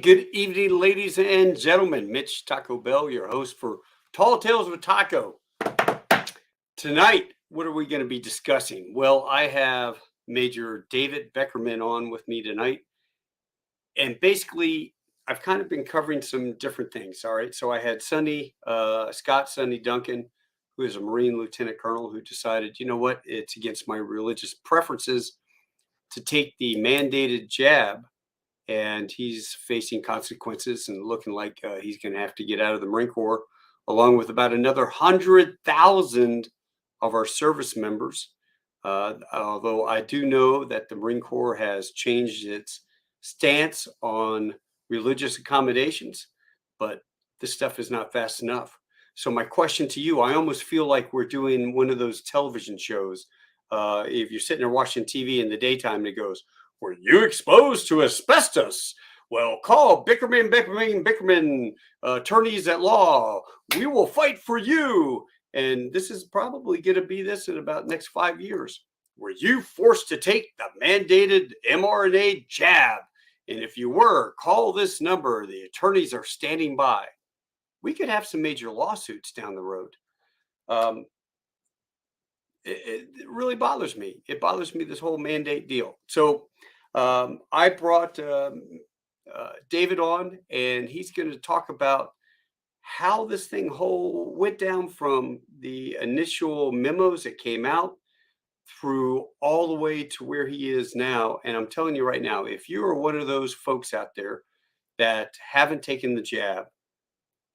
good evening, ladies and gentlemen. Mitch Taco Bell, your host for Tall Tales with Taco. Tonight, what are we going to be discussing? Well, I have Major David Beckerman on with me tonight. And basically, I've kind of been covering some different things. All right. So I had Scott Sonny Duncan, who is a Marine Lieutenant Colonel, who decided, you know what, it's against my religious preferences to take the mandated jab. And he's facing consequences and looking like he's going to have to get out of the Marine Corps, along with about another 100,000 of our service members. Although I do know that the Marine Corps has changed its stance on religious accommodations, but this stuff is not fast enough. So my question to you, I almost feel like we're doing one of those television shows. If you're sitting there watching TV in the daytime and it goes, "Were you exposed to asbestos? Well, call Beckerman, attorneys at law. We will fight for you." And this is probably going to be this in about next 5 years. Were you forced to take the mandated mRNA jab? And if you were, call this number. The attorneys are standing by. We could have some major lawsuits down the road. It really bothers me. It bothers me, this whole mandate deal. So I brought David on, and he's going to talk about how this thing whole went down from the initial memos that came out through all the way to where he is now. And I'm telling you right now, if you are one of those folks out there that haven't taken the jab,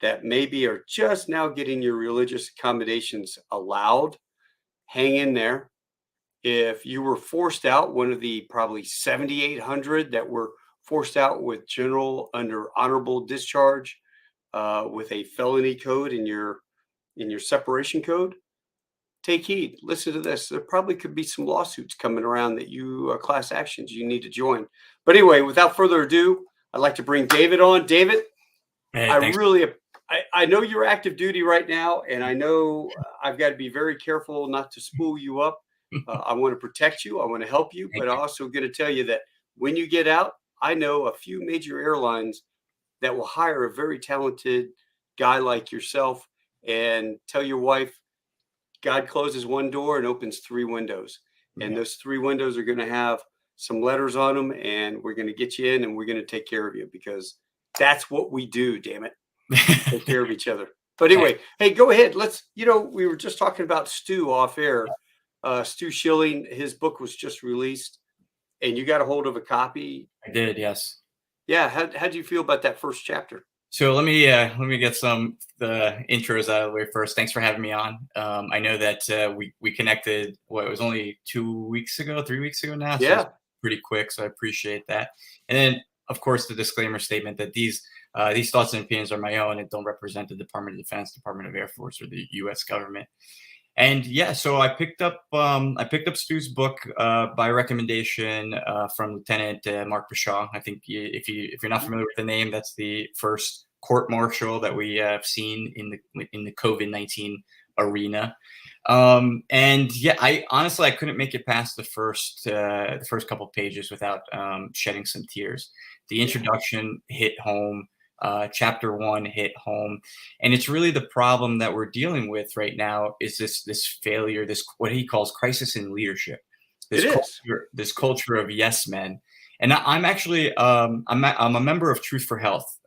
that maybe are just now getting your religious accommodations allowed, hang in there. If you were forced out, one of the probably 7,800 that were forced out with general under honorable discharge with a felony code in your separation code, take heed. Listen to this. There probably could be some lawsuits coming around that you class actions you need to join. But anyway, without further ado, I'd like to bring David on. David, hey, I know you're active duty right now, and I know I've got to be very careful not to spool you up. I want to protect you. I want to help you, but I'm also going to tell you that when you get out, I know a few major airlines that will hire a very talented guy like yourself and tell your wife, God closes one door and opens three windows. And those three windows are going to have some letters on them, and we're going to get you in and we're going to take care of you, because that's what we do, damn it. Take care of each other. But anyway, hey, go ahead. We were just talking about Stu off air. Stu Schilling, his book was just released, and you got a hold of a copy. I did, yes. Yeah. How do you feel about that first chapter? So let me get the intros out of the way first. Thanks for having me on. I know that we connected. It was only 3 weeks ago now. So yeah, pretty quick. So I appreciate that. And then, of course, the disclaimer statement that these thoughts and opinions are my own and don't represent the Department of Defense, Department of Air Force, or the U.S. government. And yeah, so I picked up Stu's book by recommendation from Lieutenant Mark Bashaw. I think if you're not familiar with the name, that's the first court-martial that we have seen in the COVID-19 arena. And yeah, I honestly couldn't make it past the first couple pages without shedding some tears. The introduction hit home. Chapter 1 hit home, and it's really the problem that we're dealing with right now is this failure, this what he calls crisis in leadership, this culture of yes men. And I'm actually I'm a member of Truth for Health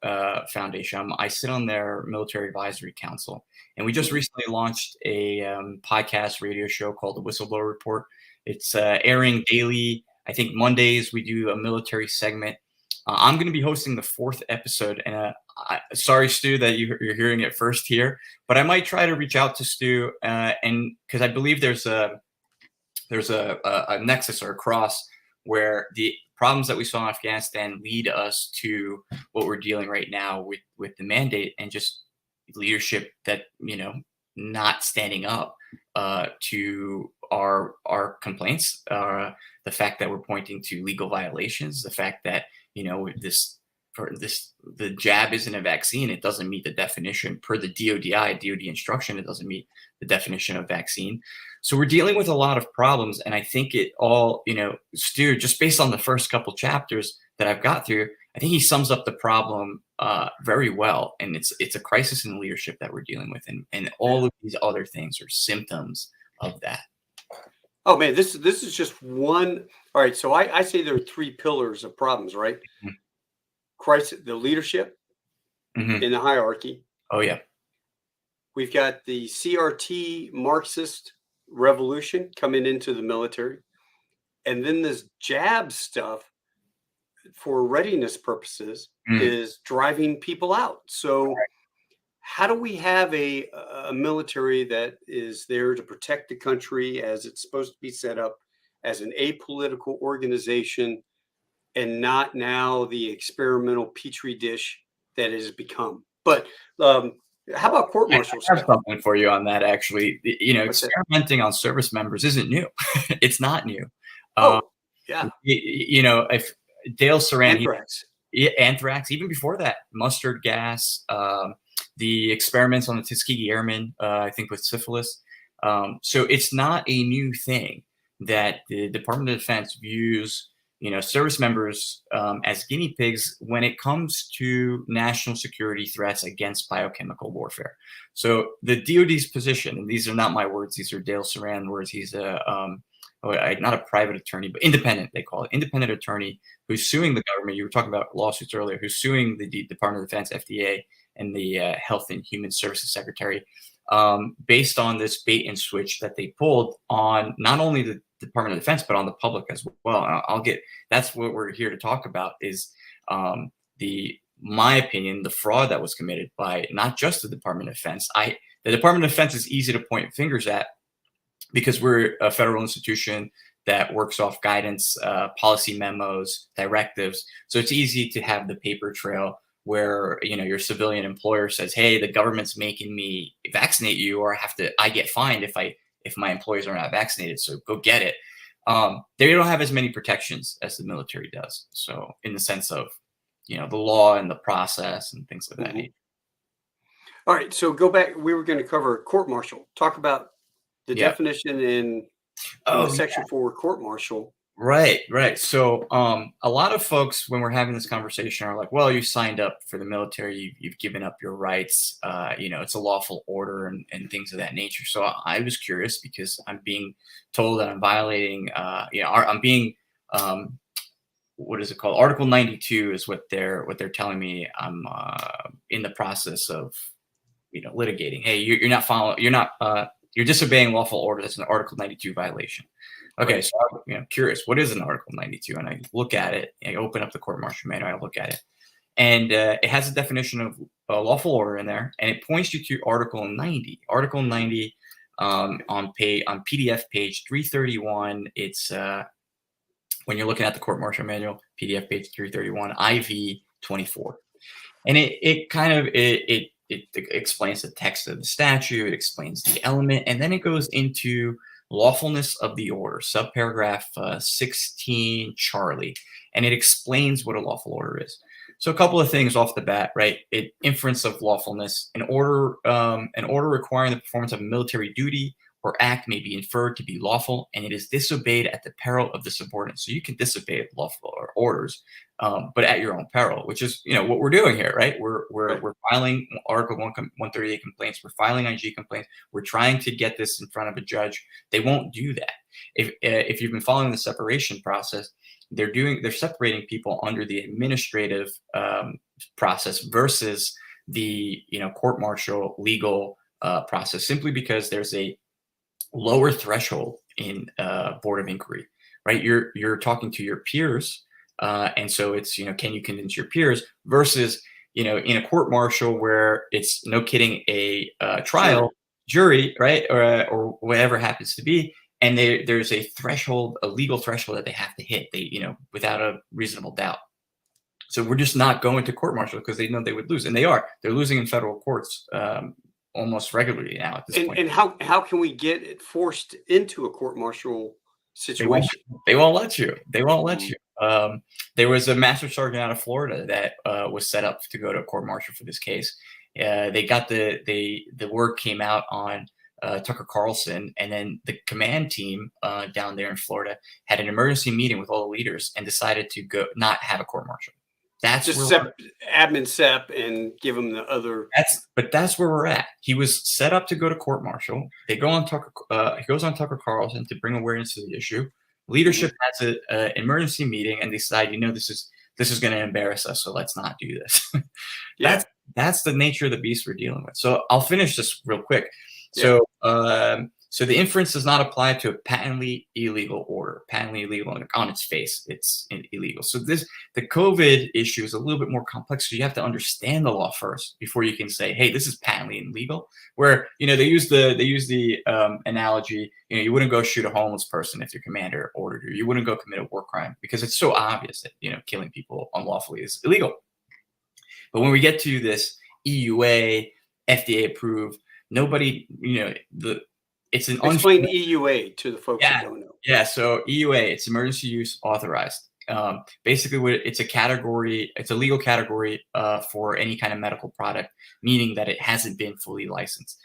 Foundation. I sit on their military advisory council, and we just recently launched a podcast radio show called The Whistleblower Report. It's airing daily. I think Mondays we do a military segment. I'm going to be hosting the 4th episode, and sorry, Stu, that you're hearing it first here, but I might try to reach out to Stu, and because I believe there's a nexus or a cross where the problems that we saw in Afghanistan lead us to what we're dealing right now with the mandate and just leadership that not standing up to our complaints, the fact that we're pointing to legal violations, the fact that the jab isn't a vaccine. It doesn't meet the definition per the DOD instruction. It doesn't meet the definition of vaccine. So we're dealing with a lot of problems. And I think it all, Stu, just based on the first couple chapters that I've got through, I think he sums up the problem very well, and it's a crisis in leadership that we're dealing with, and all of these other things are symptoms of that. Oh man, this is just one. All right, so I say there are three pillars of problems, right? Mhm. Crisis, the leadership Mhm. in the hierarchy. Oh yeah. We've got the CRT Marxist revolution coming into the military, and then this jab stuff for readiness purposes Mm. is driving people out. So how do we have a military that is there to protect the country as it's supposed to be set up as an apolitical organization and not now the experimental petri dish that it has become? But how about court I martial have stuff? something for you on that, actually. What's that? Experimenting on service members isn't new. It's not new. Uh, Oh, yeah, if Dale Saran, anthrax. anthrax, even before that, mustard gas, the experiments on the Tuskegee Airmen, I think with syphilis. So it's not a new thing that the Department of Defense views, service members as guinea pigs when it comes to national security threats against biochemical warfare. So the DOD's position, and these are not my words; these are Dale Saran words. He's not a private attorney, but independent. They call it independent attorney who's suing the government. You were talking about lawsuits earlier. Who's suing the Department of Defense, FDA, and the Health and Human Services Secretary, based on this bait and switch that they pulled on not only the Department of Defense but on the public as well. And I'll get that's what we're here to talk about is the my opinion the fraud that was committed by not just the Department of Defense. The Department of Defense is easy to point fingers at because we're a federal institution that works off guidance, policy memos, directives. So it's easy to have the paper trail where your civilian employer says, "Hey, the government's making me vaccinate you, or I get fined if my employees are not vaccinated. So go get it." They don't have as many protections as the military does. So in the sense of the law and the process and things like that. Mhm. All right, so go back. We were going to cover court martial. Talk about the Yeah. definition in the Oh, section for court martial. right, right. So, a lot of folks, when we're having this conversation, are like, "Well, you signed up for the military. You've given up your rights. It's a lawful order and things of that nature." So, I was curious because I'm being told that I'm violating. I'm being what is it called? Article 92 is what they're telling me. I'm in the process of litigating. Hey, you're not following. You're disobeying lawful order. That's an Article 92 violation. Okay, Right. so I'm curious, what is an Article 92? And I look at it, I open up the court martial manual, I look at it, and it has a definition of lawful order in there, and it points you to Article 90. Article 90 on PDF page 331. It's when you're looking at the court martial manual, PDF page 331, IV 24, and it kind of it explains the text of the statute, it explains the element, and then it goes into lawfulness of the order, subparagraph 16 Charlie, and it explains what a lawful order is. So a couple of things off the bat, right? Inference of lawfulness. An order requiring the performance of a military duty or act may be inferred to be lawful, and it is disobeyed at the peril of the subordinate. So you can disobey lawful orders, but at your own peril, which is what we're doing here, right? We're filing Article 138 complaints. We're filing IG complaints. We're trying to get this in front of a judge. They won't do that. If you've been following the separation process, they're separating people under the administrative process versus the court martial legal process, simply because there's a lower threshold in board of inquiry, right? You're talking to your peers, and so it's can you convince your peers versus in a court martial where it's no kidding a trial jury, right, or whatever happens to be, and there's a threshold, a legal threshold that they have to hit, without a reasonable doubt. So we're just not going to court martial because they know they would lose, and they're losing in federal courts almost regularly now at this point. And how can we get it forced into a court martial situation? They won't let you. They won't let you. There was a master sergeant out of Florida that was set up to go to a court martial for this case. They got the word came out on Tucker Carlson, and then the command team down there in Florida had an emergency meeting with all the leaders and decided to not have a court martial. That's just where admin SEP and give him the other. that's where we're at. He was set up to go to court martial. They go on Tucker. He goes on Tucker Carlson to bring awareness to the issue. Leadership has an emergency meeting and decide, this is going to embarrass us, so let's not do this. Yeah. That's the nature of the beast we're dealing with. So I'll finish this real quick. Yeah. So the inference does not apply to a patently illegal order. Patently illegal on its face, it's illegal. So the COVID issue is a little bit more complex. So you have to understand the law first before you can say, hey, this is patently illegal. Where they use the analogy, you wouldn't go shoot a homeless person if your commander ordered you. You wouldn't go commit a war crime because it's so obvious that killing people unlawfully is illegal. But when we get to this EUA, FDA approved, nobody, it's an explain EUA to the folks that don't know. Yeah, so EUA, it's emergency use authorized. Basically, it's a legal category for any kind of medical product, meaning that it hasn't been fully licensed.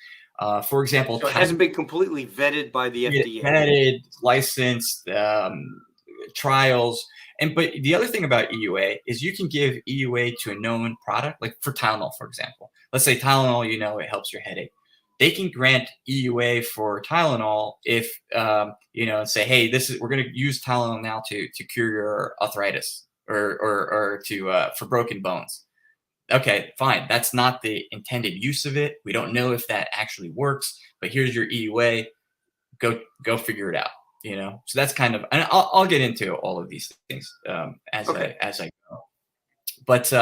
For example, so it hasn't been completely vetted by the FDA. Vetted, licensed, trials. But the other thing about EUA is you can give EUA to a known product, like for Tylenol, for example. Let's say Tylenol, it helps your headache. They can grant EUA for Tylenol if, and say, hey, we're going to use Tylenol now to cure your arthritis or for broken bones. Okay, fine. That's not the intended use of it. We don't know if that actually works, but here's your EUA. Go figure it out. So that's kind of, and I'll get into all of these things as I go. But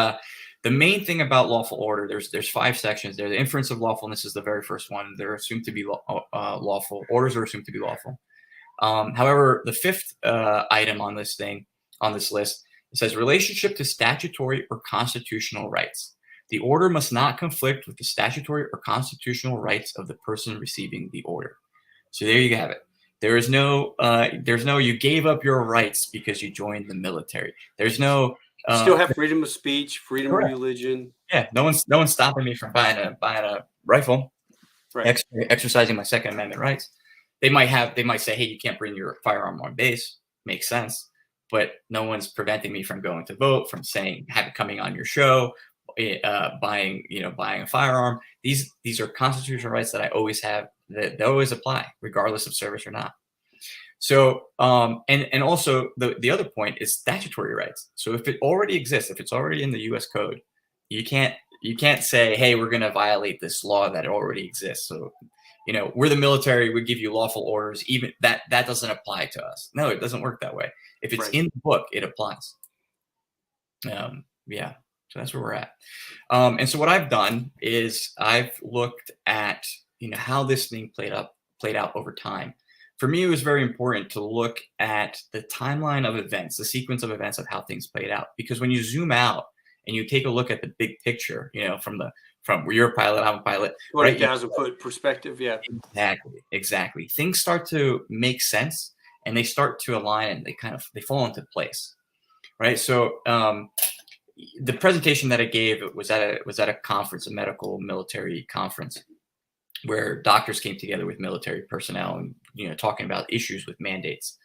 the main thing about lawful order, there's 5 sections there. The inference of lawfulness is the very first one. They're assumed to be lawful. Orders are assumed to be lawful. However, the 5th item on this list, it says relationship to statutory or constitutional rights. The order must not conflict with the statutory or constitutional rights of the person receiving the order. So there you have it. There's no you gave up your rights because you joined the military. There's no still have freedom of speech, freedom correct. of religion. Yeah, no one's stopping me from buying a rifle, right. Exercising my Second Amendment rights. They might say, hey, you can't bring your firearm on base. Makes sense, but no one's preventing me from going to vote, from coming on your show, buying a firearm. These are constitutional rights that I always have. That always apply, regardless of service or not. So, and also the other point is statutory rights. So if it already exists, if it's already in the U.S. Code, you can't say, hey, we're going to violate this law that already exists. So, we're the military, we give you lawful orders, even that doesn't apply to us. No, it doesn't work that way. If it's in the book, it applies. Yeah. So that's where we're at. And so what I've done is I've looked at, how this thing played out over time. For me, it was very important to look at the timeline of events, the sequence of events of how things played out. Because when you zoom out and you take a look at the big picture, from where you're a pilot, I'm a pilot, 20,000 foot perspective. Yeah, exactly. Things start to make sense and they start to align and they fall into place, right? So the presentation that I gave was at a conference, a medical military conference, where doctors came together with military personnel and talking about issues with mandates.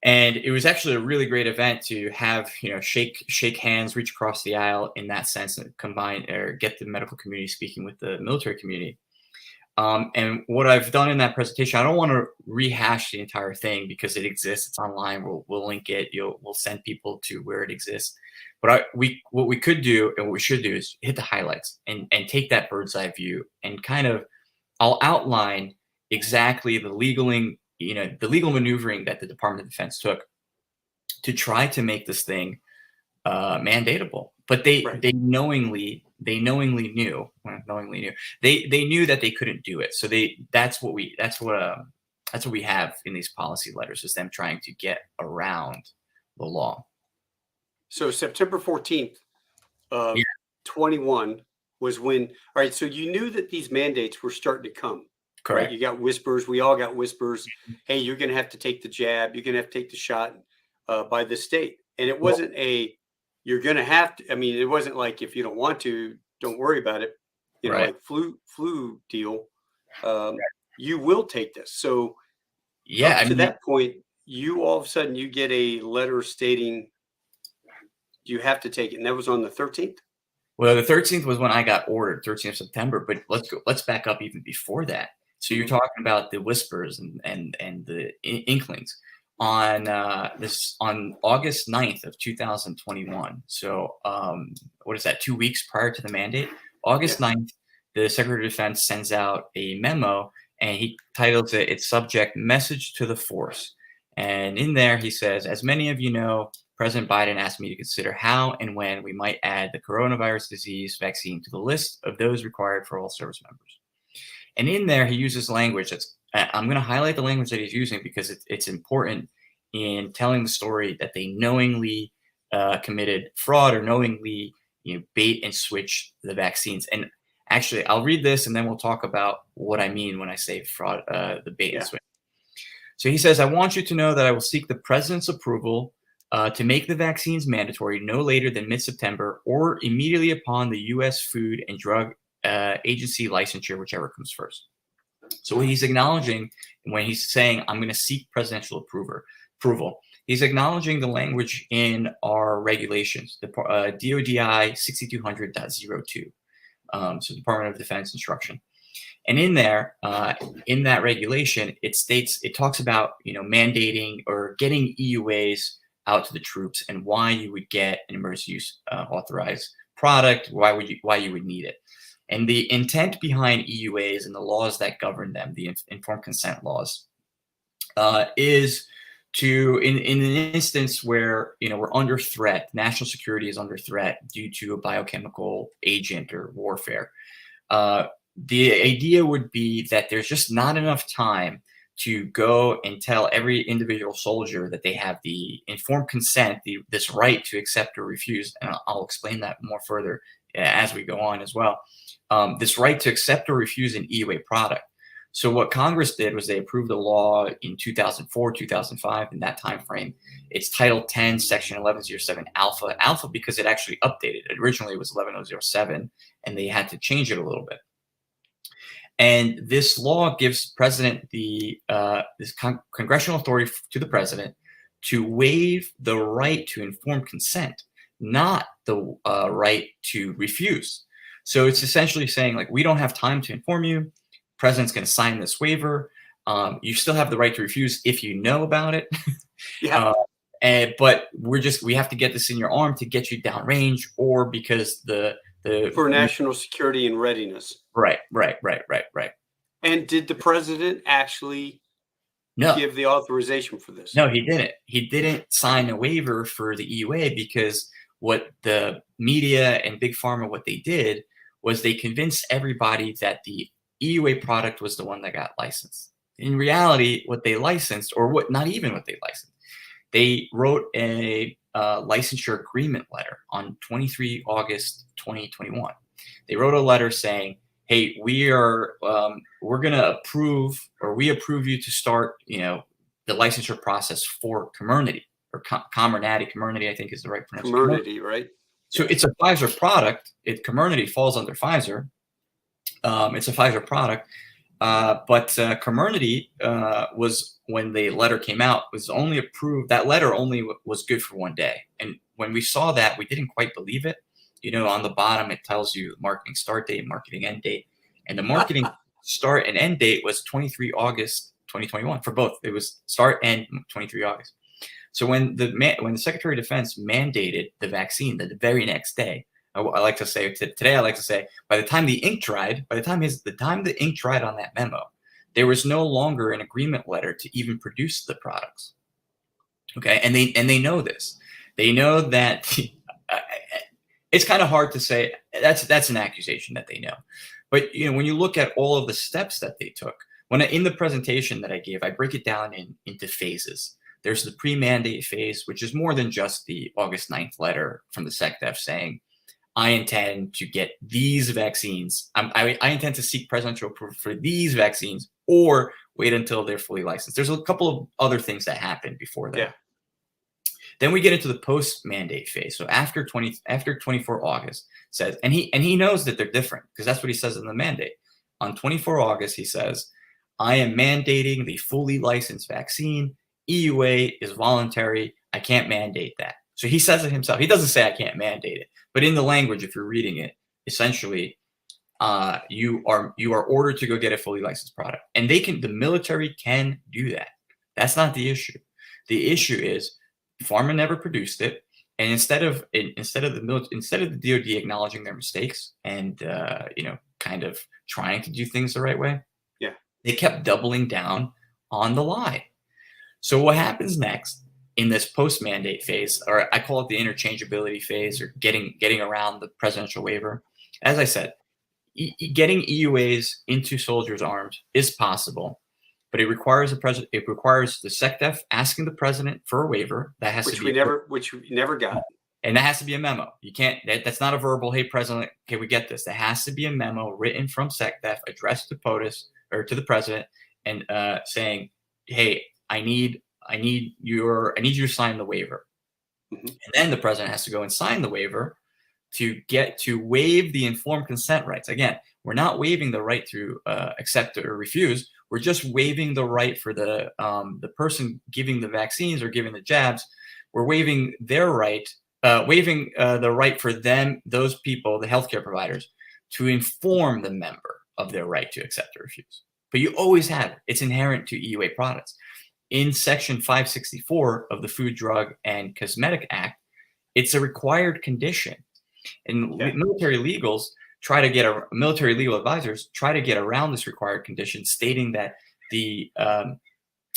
And it was actually a really great event to have shake hands, reach across the aisle in that sense, and combine or get the medical community speaking with the military community. And what I've done in that presentation, I don't want to rehash the entire thing because it exists. It's online. We'll link it. We'll send people to where it exists. But what we could do and what we should do is hit the highlights and take that bird's eye view and I'll outline exactly the legal maneuvering that the Department of Defense took to try to make this thing mandatable. But they knowingly knew they knew that they couldn't do it. So that's what we have in these policy letters, is them trying to get around the law. So September 14th of 21 was when, all right, so you knew that these mandates were starting to come. Correct. Right? You got whispers. We all got whispers. Hey, you're going to have to take the jab. You're going to have to take the shot by the state. And it wasn't you're going to have to. I mean, it wasn't like, if you don't want to, don't worry about it. Like flu deal. You will take this. So to that point, you all of a sudden you get a letter stating you have to take it. And that was on the 13th? Well, the 13th was when I got ordered, 13th of September. But let's back up even before that. So you're talking about the whispers and the inklings on on August 9th of 2021. So what is that? 2 weeks prior to the mandate, August 9th, the Secretary of Defense sends out a memo, and he titles it, its subject, "Message to the Force." And in there, he says, "As many of you know, President Biden asked me to consider how and when we might add the coronavirus disease vaccine to the list of those required for all service members." And in there, he uses language that's, I'm going to highlight the language that he's using because it's important in telling the story that they knowingly committed fraud or knowingly bait and switch the vaccines. And actually, I'll read this and then we'll talk about what I mean when I say fraud, the bait and switch. So he says, "I want you to know that I will seek the president's approval to make the vaccines mandatory no later than mid-September or immediately upon the U.S. Food and Drug Agency licensure, whichever comes first." So what he's acknowledging when he's saying, "I'm going to seek presidential approval," he's acknowledging the language in our regulations, the DODI 6200.02, so Department of Defense instruction. And in there, in that regulation, it talks about mandating or getting EUAs out to the troops and why you would get an emergency use authorized product, why you would need it. And the intent behind EUAs and the laws that govern them, the informed consent laws, is to, in an instance where we're under threat, national security is under threat due to a biochemical agent or warfare. The idea would be that there's just not enough time to go and tell every individual soldier that they have the informed consent, this right to accept or refuse. And I'll explain that more further as we go on as well. This right to accept or refuse an EUA product. So what Congress did was they approved a law in 2004, 2005, in that time frame. It's Title 10, Section 1107 Alpha because it actually updated. Originally, it was 11007, and they had to change it a little bit. And this law gives president this congressional authority to the president to waive the right to informed consent, not the right to refuse. So it's essentially saying, like, we don't have time to inform you. President's going to sign this waiver. You still have the right to refuse if you know about it. But we have to get this in your arm to get you downrange, or because for national security and readiness. Right. And did the president actually give the authorization for this? No, he didn't. He didn't sign a waiver for the EUA because what the media and Big Pharma, what they did was they convinced everybody that the EUA product was the one that got licensed. In reality, what they licensed, or not even what they licensed, they wrote a licensure agreement letter on 23 August 2021. They wrote a letter saying, "Hey, we're going to approve, or we approve you to start, the licensure process for Comirnaty or Comirnaty, I think is the right pronunciation. Comirnaty, right? So it's a Pfizer product. Comirnaty falls under Pfizer. It's a Pfizer product, but Comirnaty was, when the letter came out, was only approved. That letter only was good for 1 day, and when we saw that, we didn't quite believe it. On the bottom, it tells you marketing start date, marketing end date. And the marketing start and end date was 23 August 2021 for both. It was start and 23 August. So when the Secretary of Defense mandated the vaccine the very next day, I like to say today, by the time the ink dried, the time the ink dried on that memo, there was no longer an agreement letter to even produce the products. Okay. And they know this. They know that it's kind of hard to say that's an accusation that they know. But when you look at all of the steps that they took, in the presentation that I gave, I break it down into phases. There's the pre-mandate phase, which is more than just the August 9th letter from the SecDef saying, I intend to get these vaccines. I intend to seek presidential approval for these vaccines, or wait until they're fully licensed. There's a couple of other things that happen before that. Yeah. Then we get into the post-mandate phase. So after 24 August says, and he knows that they're different because that's what he says in the mandate. On 24 August, he says, I am mandating the fully licensed vaccine. EUA is voluntary. I can't mandate that. So he says it himself. He doesn't say I can't mandate it, but in the language, if you're reading it, essentially, you are ordered to go get a fully licensed product, and the military can do that. That's not the issue. The issue is pharma never produced it, and instead of the DoD acknowledging their mistakes and kind of trying to do things the right way, Yeah. they kept doubling down on the lie. So what happens next in this post-mandate phase, or I call it the interchangeability phase, or getting around the presidential waiver? As I said, getting EUAs into soldiers' arms is possible, but it requires the SecDef asking the president for a waiver. That has which to be we never got. And that has to be a memo. You can't. That's not a verbal. Hey, President. Okay, we get this. That has to be a memo written from SecDef, addressed to POTUS or to the president, and saying, "Hey, I need you to sign the waiver." Mm-hmm. And then the president has to go and sign the waiver to waive the informed consent rights. Again, we're not waiving the right to accept or refuse. We're just waiving the right for the person giving the vaccines or giving the jabs. We're waiving their right. Waiving the right for those people, the healthcare providers, to inform the member of their right to accept or refuse. But you always have it. It's inherent to EUA products. In Section 564 of the Food, Drug, and Cosmetic Act, it's a required condition. And military legal advisors try to get around this required condition, stating that the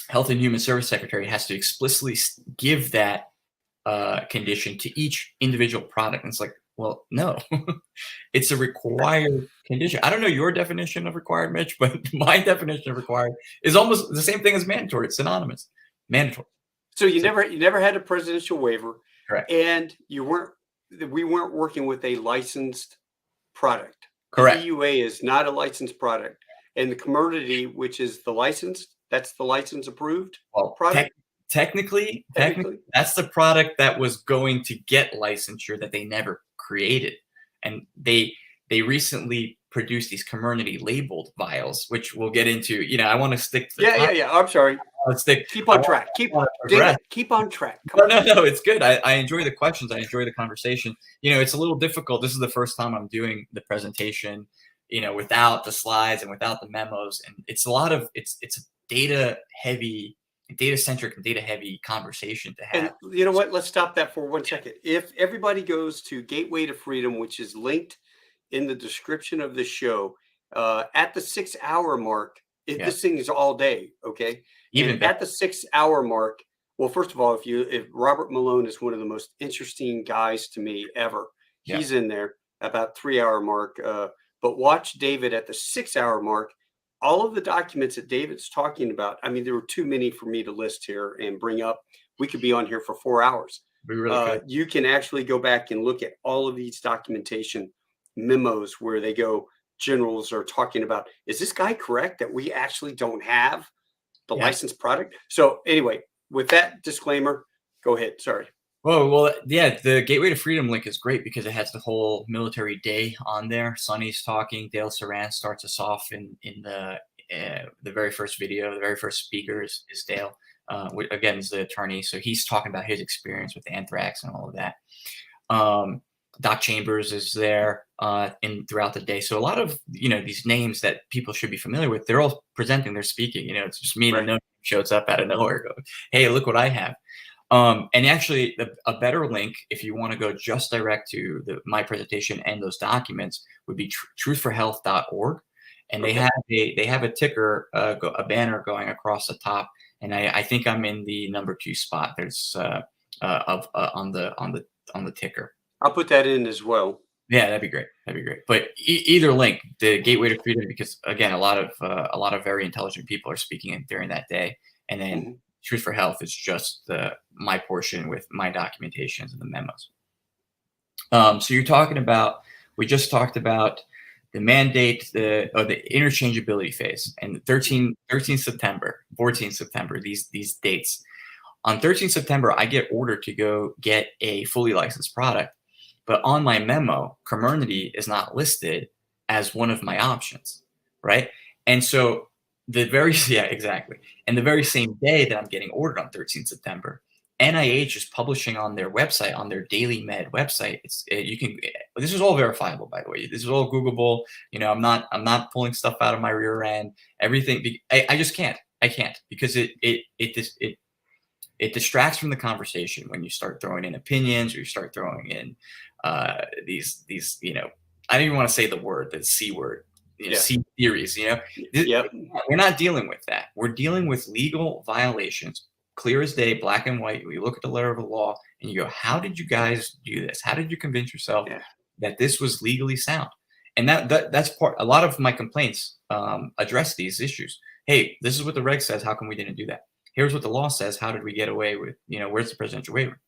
Health and Human Service Secretary has to explicitly give that condition to each individual product. And it's like, well, no, it's a required condition. I don't know your definition of required, Mitch, but my definition of required is almost the same thing as mandatory. It's synonymous, mandatory. So you never had a presidential waiver, correct? And we weren't working with a licensed product. Correct. The EUA is not a licensed product, and the commodity, which is the licensed, that's the license approved product. Technically, that's the product that was going to get licensure that they never created. And they recently produced these Comirnaty labeled vials, which we'll get into. I want to stick to Yeah. I'm sorry. Let's stick. Keep on track. Keep on track. No, it's good. I enjoy the questions. I enjoy the conversation. It's a little difficult. This is the first time I'm doing the presentation, without the slides and without the memos. And it's a data-centric and data-heavy conversation to have. And you know what? Let's stop that for 1 second. If everybody goes to Gateway to Freedom, which is linked in the description of the show, at the 6 hour mark, this thing is all day, okay? Even at the 6 hour mark, well, first of all, if Robert Malone is one of the most interesting guys to me ever, he's in there about 3 hour mark. But watch David at the 6 hour mark. All of the documents that David's talking about, I mean, there were too many for me to list here and bring up. We could be on here for 4 hours. We really could. You can actually go back and look at all of these documentation memos where they go, generals are talking about, is this guy correct that we actually don't have the licensed product? So anyway, with that disclaimer, go ahead. Sorry. Well, yeah, the Gateway to Freedom link is great because it has the whole military day on there. Sonny's talking. Dale Saran starts us off in the very first video. The very first speaker is Dale. Again, is the attorney. So he's talking about his experience with anthrax and all of that. Doc Chambers is there throughout the day. So a lot of, these names that people should be familiar with, they're all presenting, they're speaking. It's just me and a no shows up out of nowhere going, hey, look what I have. And actually, a better link, if you want to go just direct to my presentation and those documents, would be truthforhealth.org. And they have a ticker, a banner going across the top. And I think I'm in the number 2 spot. There's on the ticker. I'll put that in as well. Yeah, that'd be great. But either link, the Gateway to Freedom, because again, a lot of very intelligent people are speaking during that day, and then Truth for Health is just my portion with my documentations and the memos. So we just talked about the mandate, the interchangeability phase, and 13 September, 14 September, these dates. On 13 September, I get ordered to go get a fully licensed product, but on my memo, Comirnaty is not listed as one of my options, right? And so exactly. And the very same day that I'm getting ordered on 13 September, NIH is publishing on their website, on their Daily Med website. This is all verifiable, by the way. This is all Googleable. I'm not pulling stuff out of my rear end. Everything. I just can't. I can't, because it distracts from the conversation when you start throwing in opinions, or you start throwing in these I don't even want to say the word, the C word, C theories. Yep. We're not dealing with that. We're dealing with legal violations, clear as day, black and white. We look at the letter of the law and you go, how did you guys do this? How did you convince yourself that this was legally sound? And that's part. A lot of my complaints address these issues. Hey, this is what the reg says. How come we didn't do that? Here's what the law says. How did we get away with, where's the presidential waiver?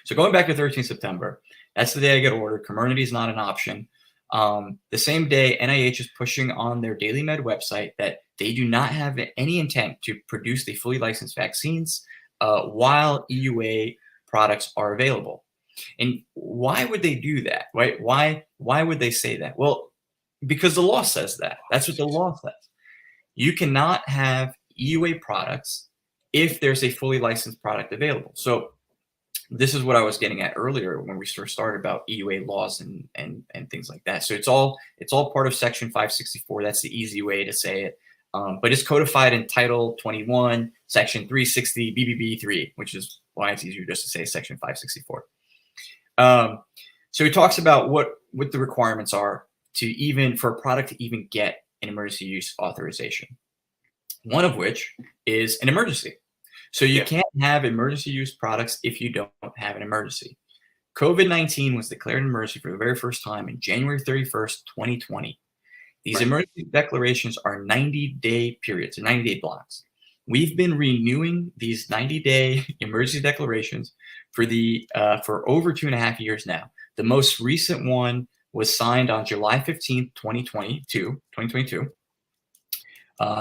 So going back to 13 September, that's the day I get ordered. Comirnaty is not an option. The same day, NIH is pushing on their Daily Med website that they do not have any intent to produce the fully licensed vaccines while EUA products are available. And why would they do that? Right? Why would they say that? Well, because the law says that. That's what the law says. You cannot have EUA products if there's a fully licensed product available. So this is what I was getting at earlier when we first started about EUA laws and things like that. So it's all part of Section 564. That's the easy way to say it. But it's codified in Title 21, Section 360, BBB3, which is why it's easier just to say Section 564. So he talks about what the requirements are for a product to even get an emergency use authorization. One of which is an emergency. So you can't have emergency use products if you don't have an emergency. COVID-19 was declared an emergency for the very first time in January 31st, 2020. These emergency declarations are 90-day periods, 90-day blocks. We've been renewing these 90-day emergency declarations for over 2.5 years now. The most recent one was signed on July 15th, 2022.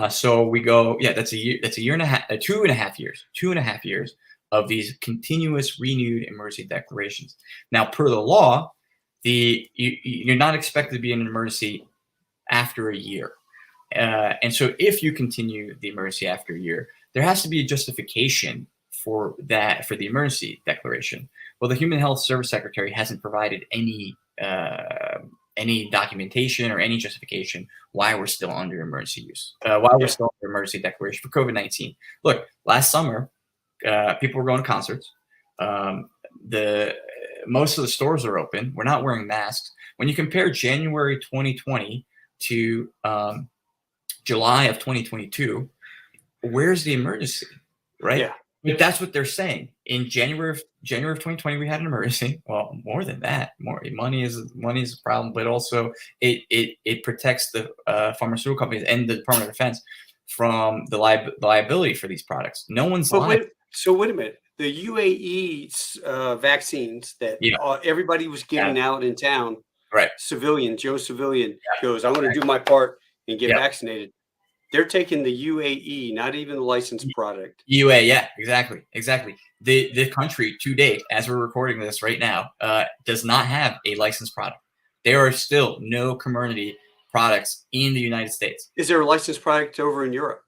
So we go, that's a year, that's a year and a half, 2.5 years of these continuous renewed emergency declarations. Now, per the law, you're not expected to be in an emergency after a year. And so if you continue the emergency after a year, there has to be a justification for the emergency declaration. Well, the Human Health Service Secretary hasn't provided any documentation or any justification why we're still under emergency use, why we're still under emergency declaration for COVID-19. Look, last summer, people were going to concerts. Most of the stores are open. We're not wearing masks. When you compare January 2020 to July of 2022, where's the emergency, right? Yeah. But that's what they're saying. In January of 2020, we had an emergency. Well, more than that, money is a problem, but also it protects the pharmaceutical companies and the Department of Defense from the liability for these products. No one's liable. So wait a minute. The UAE vaccines that everybody was getting out in town, right? Joe Civilian goes, I'm going to do my part and get vaccinated. They're taking the UAE, not even the licensed product. UA, exactly. The country to date, as we're recording this right now, does not have a licensed product. There are still no Comirnaty products in the United States. Is there a licensed product over in Europe?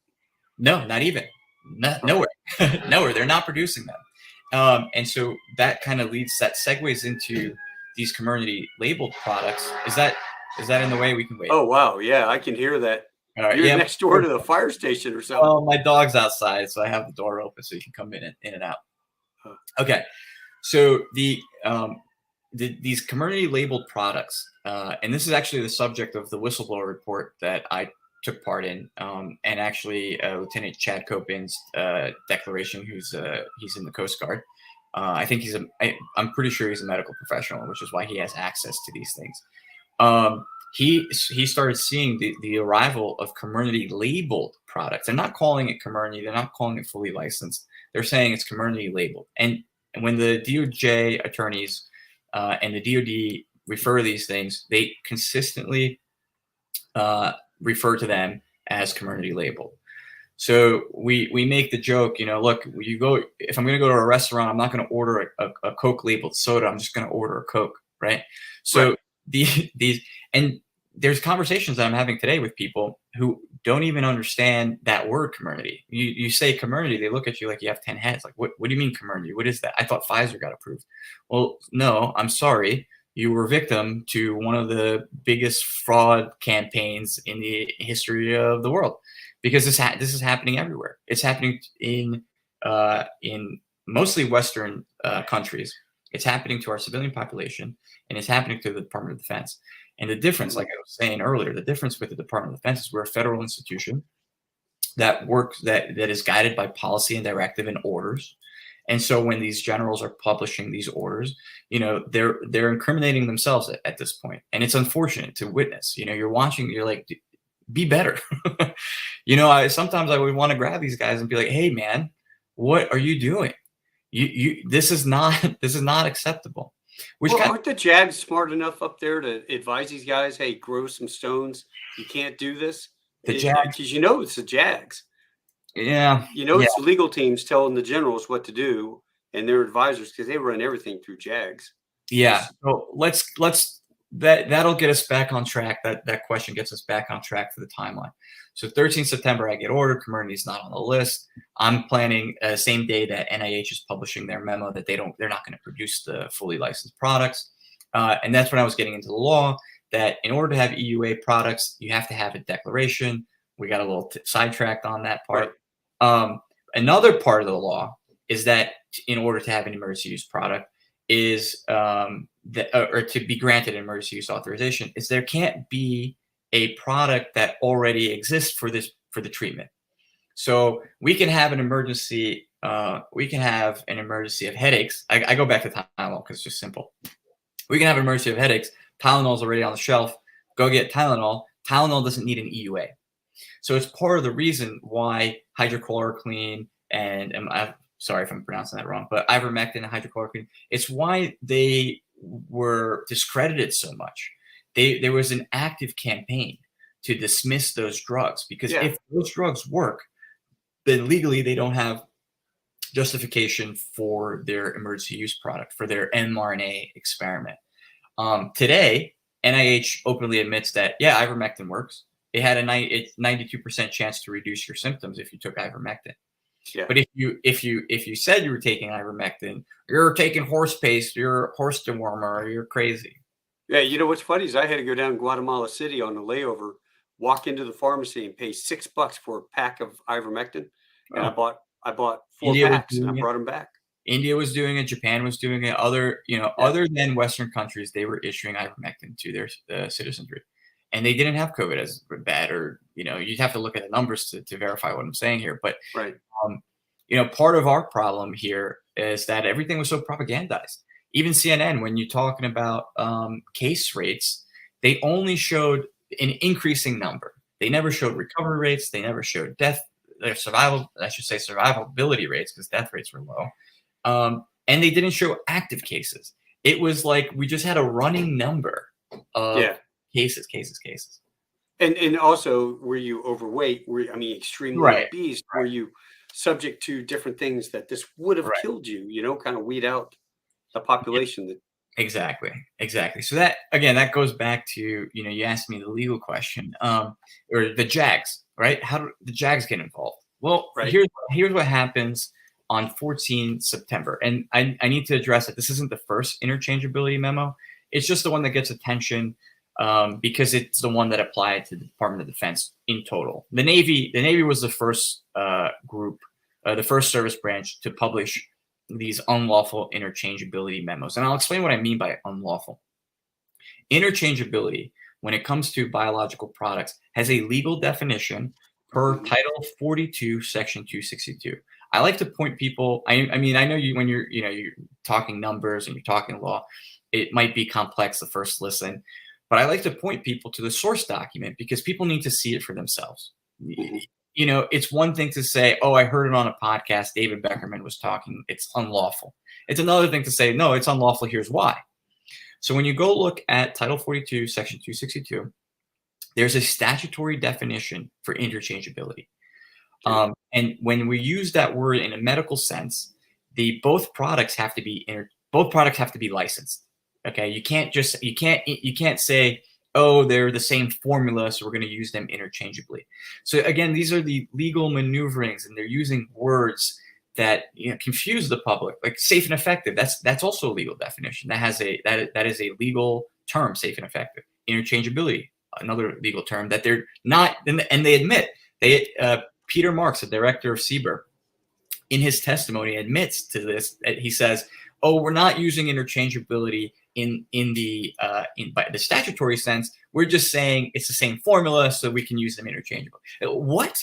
No, not even. Nowhere. Nowhere. They're not producing them. And so that kind of segues into these Comirnaty labeled products. Is that in the way we can wait? Oh, wow. Yeah, I can hear that. All right, you're next door to the fire station or something. Well, my dog's outside, so I have the door open so you can come in and out. Okay, so these Comirnaty labeled products, and this is actually the subject of the whistleblower report that I took part in, and actually Lieutenant Chad Copin's declaration. He's in the Coast Guard. I think I'm pretty sure he's a medical professional, which is why he has access to these things. He started seeing the arrival of Comirnaty labeled products. They're not calling it Comirnaty. They're not calling it fully licensed. They're saying it's Comirnaty labeled. And when the DOJ attorneys and the DOD refer these things, they consistently refer to them as Comirnaty labeled. So we make the joke, look, if I'm going to go to a restaurant, I'm not going to order a Coke labeled soda. I'm just going to order a Coke, right? So these, and there's conversations that I'm having today with people who don't even understand that word community. You say community, they look at you like you have 10 heads. Like, what do you mean community? What is that? I thought Pfizer got approved. Well, no, I'm sorry. You were victim to one of the biggest fraud campaigns in the history of the world, because this is happening everywhere. It's happening in mostly Western countries. It's happening to our civilian population, and it's happening to the Department of Defense. And the difference, like I was saying earlier, the difference with the Department of Defense is we're a federal institution that works, that is guided by policy and directive and orders. And so when these generals are publishing these orders, they're incriminating themselves at this point. And it's unfortunate to witness. You're watching, you're like, be better. Sometimes I would want to grab these guys and be like, hey man, what are you doing? This is not acceptable. Aren't the JAGs smart enough up there to advise these guys, hey, grow some stones, you can't do this? The JAGs, because it's the JAGs. Yeah. It's the legal teams telling the generals what to do, and their advisors, because they run everything through JAGs. Yeah. So that'll get us back on track. That question gets us back on track for the timeline. So 13 September, I get ordered. Community is not on the list. I'm planning same day that NIH is publishing their memo that they're not going to produce the fully licensed products. And that's when I was getting into the law that in order to have EUA products, you have to have a declaration. We got a little sidetracked on that part. Right. Another part of the law is that in order to have an emergency use product is or to be granted an emergency use authorization is there can't be a product that already exists for the treatment. So we can have an emergency. We can have an emergency of headaches. I go back to Tylenol because it's just simple. We can have an emergency of headaches. Tylenol is already on the shelf. Go get Tylenol. Tylenol doesn't need an EUA. So it's part of the reason why hydrochloroquine and I'm sorry if I'm pronouncing that wrong, but ivermectin and hydrochloroquine, it's why they were discredited so much. There was an active campaign to dismiss those drugs because if those drugs work, then legally they don't have justification for their emergency use product, for their mRNA experiment. Today, NIH openly admits that, ivermectin works. It had a 92% chance to reduce your symptoms if you took ivermectin. Yeah. But if you said you were taking ivermectin, you're taking horse paste, you're a horse dewormer, or you're crazy. Yeah, what's funny is I had to go down to Guatemala City on the layover, walk into the pharmacy and pay $6 for a pack of ivermectin, and I bought 4 packs and I brought them back. India was doing it, Japan was doing it. Other than Western countries, they were issuing ivermectin to their citizenry, and they didn't have COVID as bad. Or you'd have to look at the numbers to verify what I'm saying here. But right. Part of our problem here is that everything was so propagandized. Even CNN, when you're talking about case rates, they only showed an increasing number. They never showed recovery rates. They never showed survivability rates because death rates were low. And they didn't show active cases. It was like we just had a running number of cases. And also, were you overweight? Extremely obese? Were you subject to different things that this would have killed you? Kind of weed out the population. That Exactly. So that goes back to you asked me the legal question, or the JAGs, right? How do the JAGs get involved? Well, here's what happens on 14 September, and I need to address it. This isn't the first interchangeability memo. It's just the one that gets attention because it's the one that applied to the Department of Defense in total. The Navy was the first group, the first service branch to publish these unlawful interchangeability memos. And I'll explain what I mean by unlawful. Interchangeability, when it comes to biological products, has a legal definition per Title 42, Section 262. I like to point people, I know you when you're talking numbers and you're talking law, it might be complex the first listen, but I like to point people to the source document because people need to see it for themselves. It's one thing to say, oh, I heard it on a podcast, David Beckerman was talking, it's unlawful. It's another thing to say, no, it's unlawful, here's why. So when you go look at Title 42, Section 262, there's a statutory definition for interchangeability. And when we use that word in a medical sense, both products have to be licensed. Okay, you can't say oh, they're the same formula, so we're going to use them interchangeably. So again, these are the legal maneuverings, and they're using words that confuse the public, like safe and effective. That's also a legal definition. That is a legal term, safe and effective. Interchangeability, another legal term that they're not, and they admit Peter Marks, the director of CBER, in his testimony admits to this. He says, "Oh, we're not using interchangeability by the statutory sense. We're just saying it's the same formula, so we can use them interchangeably." What?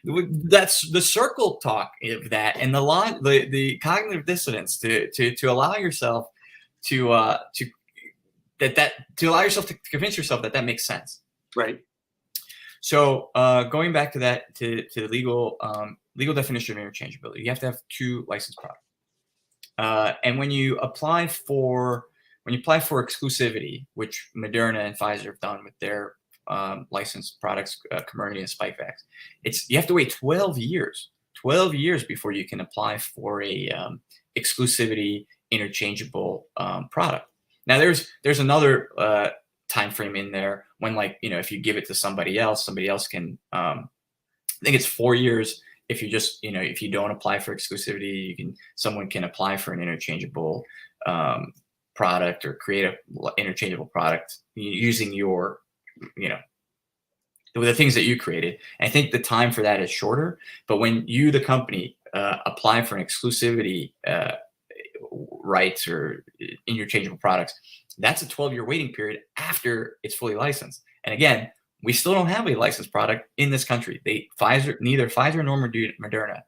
That's the circle talk of that, and the cognitive dissonance to allow yourself to allow yourself to convince yourself that makes sense. Right. So going back to that, to the legal definition of interchangeability, you have to have two licensed products. And when you apply for exclusivity, which Moderna and Pfizer have done with their licensed products, Comirnaty and Spikevax, you have to wait 12 years before you can apply for a exclusivity interchangeable product. Now there's another time frame in there when, like, if you give it to somebody else can, I think it's 4 years. If you just, if you don't apply for exclusivity, someone can apply for an interchangeable product or create an interchangeable product using your, the things that you created. And I think the time for that is shorter. But when you, the company, apply for an exclusivity rights or interchangeable products, that's a 12-year waiting period after it's fully licensed. And again, we still don't have a licensed product in this country. Neither Pfizer nor Moderna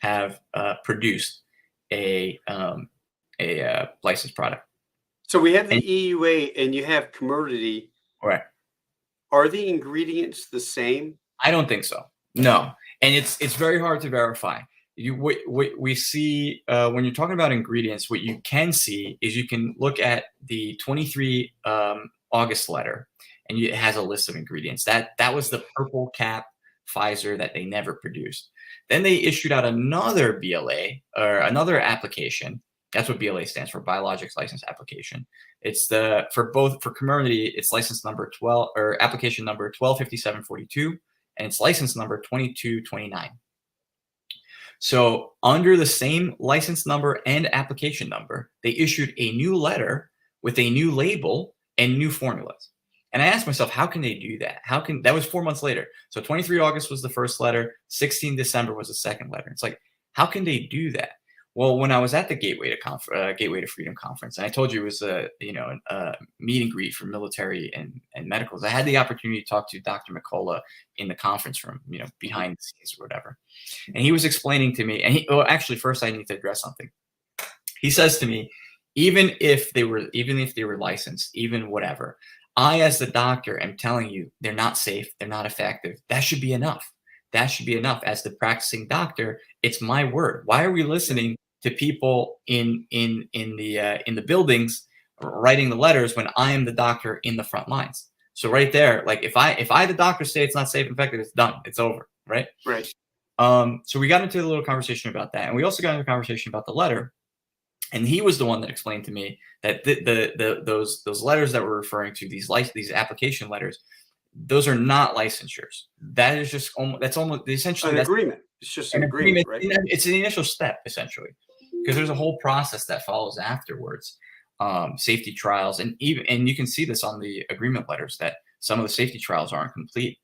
have produced a licensed product. So we have the EUA, and you have Comirnaty. Right. Are the ingredients the same? I don't think so. No, and it's very hard to verify. We see when you're talking about ingredients, what you can see is you can look at the 23 August letter, and it has a list of ingredients. That was the purple cap Pfizer that they never produced. Then they issued out another BLA or another application. That's what BLA stands for, Biologics License Application. It's for Comirnaty, it's license number 12 or application number 125742, and it's license number 2229. So under the same license number and application number, they issued a new letter with a new label and new formulas. And I asked myself, how can they do that? That was 4 months later. So 23 August was the first letter, 16 December was the second letter. It's like, how can they do that? Well, when I was at the Gateway to Freedom conference, and I told you it was a meet and greet for military and medicals, I had the opportunity to talk to Dr. McCullough in the conference room, behind the scenes or whatever. And he was explaining to me, and actually first I need to address something. He says to me, even if they were licensed, even whatever, I, as the doctor, am telling you they're not safe, they're not effective. That should be enough. That should be enough. As the practicing doctor, it's my word. Why are we listening to people in the buildings writing the letters when I am the doctor in the front lines? So right there, like if I the doctor say it's not safe and effective, it's done. It's over. Right. Right. So we got into a little conversation about that, and we also got into a conversation about the letter. And he was the one that explained to me that those letters that we're referring to, these application letters, those are not licensures. That is just almost essentially an agreement. It's just an agreement, right? It's an initial step, essentially, because there's a whole process that follows afterwards, safety trials, and you can see this on the agreement letters that some of the safety trials aren't complete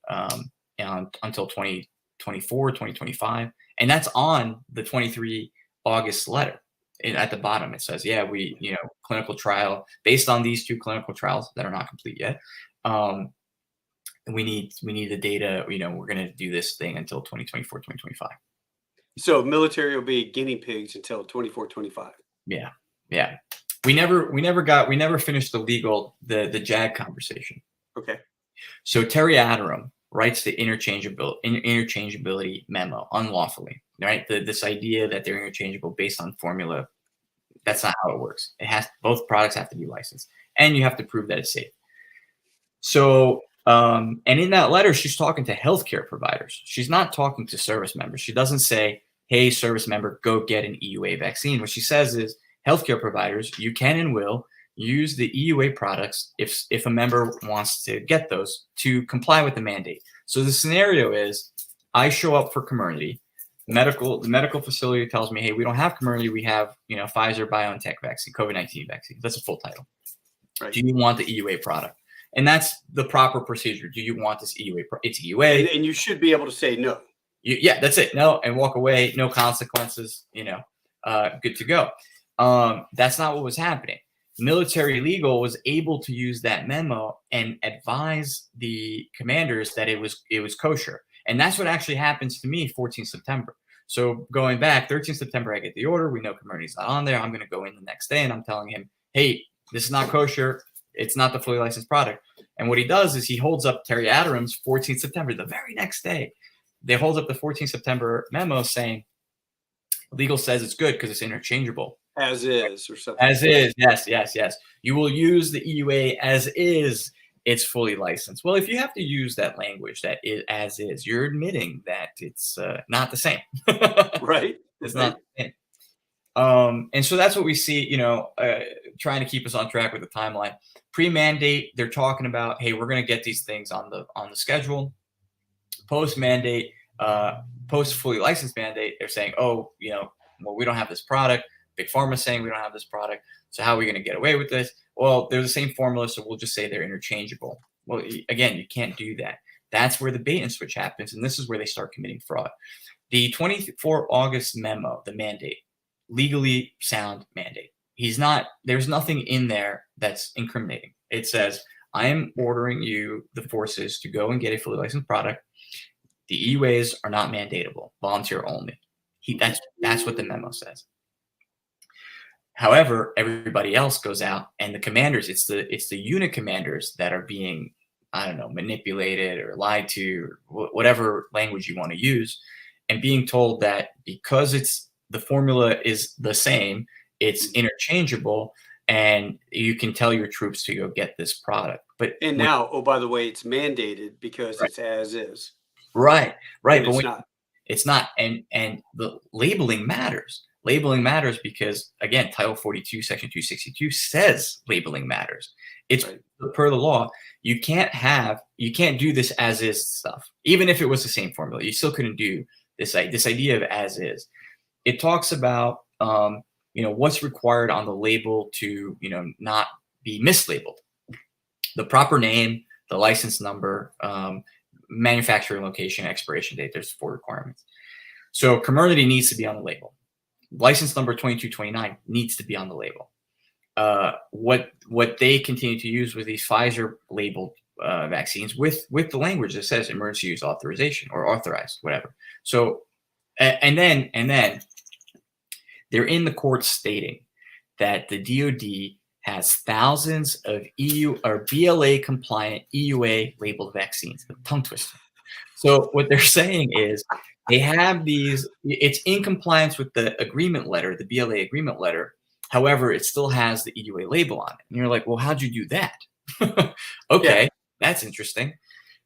until 2024, 2025, and that's on the 23 August letter. At the bottom, it says, yeah, we, clinical trial based on these two clinical trials that are not complete yet. We need the data, we're going to do this thing until 2024, 2025. So military will be guinea pigs until 24, 25. Yeah. Yeah. We never finished the JAG conversation. Okay. So Terry Aderum writes the interchangeability memo unlawfully, right? This idea that they're interchangeable based on formula, that's not how it works. Both products have to be licensed, and you have to prove that it's safe. So, and in that letter, she's talking to healthcare providers. She's not talking to service members. She doesn't say, hey, service member, go get an EUA vaccine. What she says is, healthcare providers, you can and will use the EUA products if a member wants to get those to comply with the mandate. So the scenario is I show up for Comirnaty. The medical facility tells me, hey, we don't have Comirnaty. We have, Pfizer BioNTech vaccine, COVID-19 vaccine. That's a full title. Right. Do you want the EUA product? And that's the proper procedure. Do you want this EUA? It's EUA. And you should be able to say no. Yeah, that's it. No, and walk away. No consequences. Good to go. That's not what was happening. Military legal was able to use that memo and advise the commanders that it was kosher. And that's what actually happens to me 14th September. So going back, 13th September, I get the order. We know Comirnaty's not on there. I'm going to go in the next day and I'm telling him, hey, this is not kosher. It's not the fully licensed product. And what he does is he holds up Terry Adams 14th September, the very next day. They hold up the 14th September memo saying legal says it's good because it's interchangeable. As is or something. As is. Yes. You will use the EUA as is. It's fully licensed. Well, if you have to use that language that is as is, you're admitting that it's not the same. Right. It's not the same. And so that's what we see, trying to keep us on track with the timeline. Pre-mandate, they're talking about, hey, we're going to get these things on the schedule. Post-mandate, post-fully licensed mandate, they're saying, well, we don't have this product. Big Pharma's saying we don't have this product. So how are we going to get away with this? Well, they're the same formula, so we'll just say they're interchangeable. Well, again, you can't do that. That's where the bait and switch happens, and this is where they start committing fraud. The 24 August memo, the mandate, legally sound mandate. There's nothing in there that's incriminating. It says, I am ordering you, the forces, to go and get a fully licensed product. The EUAs are not mandatable, volunteer only. That's what the memo says. However, everybody else goes out, and the commanders, it's the unit commanders that are being, manipulated or lied to, or whatever language you want to use, and being told that because the formula is the same, it's interchangeable, and you can tell your troops to go get this product. Now, oh, by the way, it's mandated because it's as is. Right. But it's not. And the labeling matters. Labeling matters because, again, Title 42, Section 262 says labeling matters. It's right. Per the law. You can't do this as is stuff. Even if it was the same formula, you still couldn't do this idea of as is. It talks about, what's required on the label to, not be mislabeled. The proper name, the license number, manufacturing location, expiration date. There's 4 requirements. So Comirnaty needs to be on the label. License number 2229 needs to be on the label. What they continue to use with these Pfizer labeled vaccines with the language that says emergency use authorization or authorized, whatever. So, and then they're in the court stating that the DOD has thousands of EU or BLA compliant EUA labeled vaccines. The tongue twister. So what they're saying is they have these, it's in compliance with the agreement letter, the BLA agreement letter. However, it still has the EUA label on it. And you're like, well, how'd you do that? Okay, That's interesting.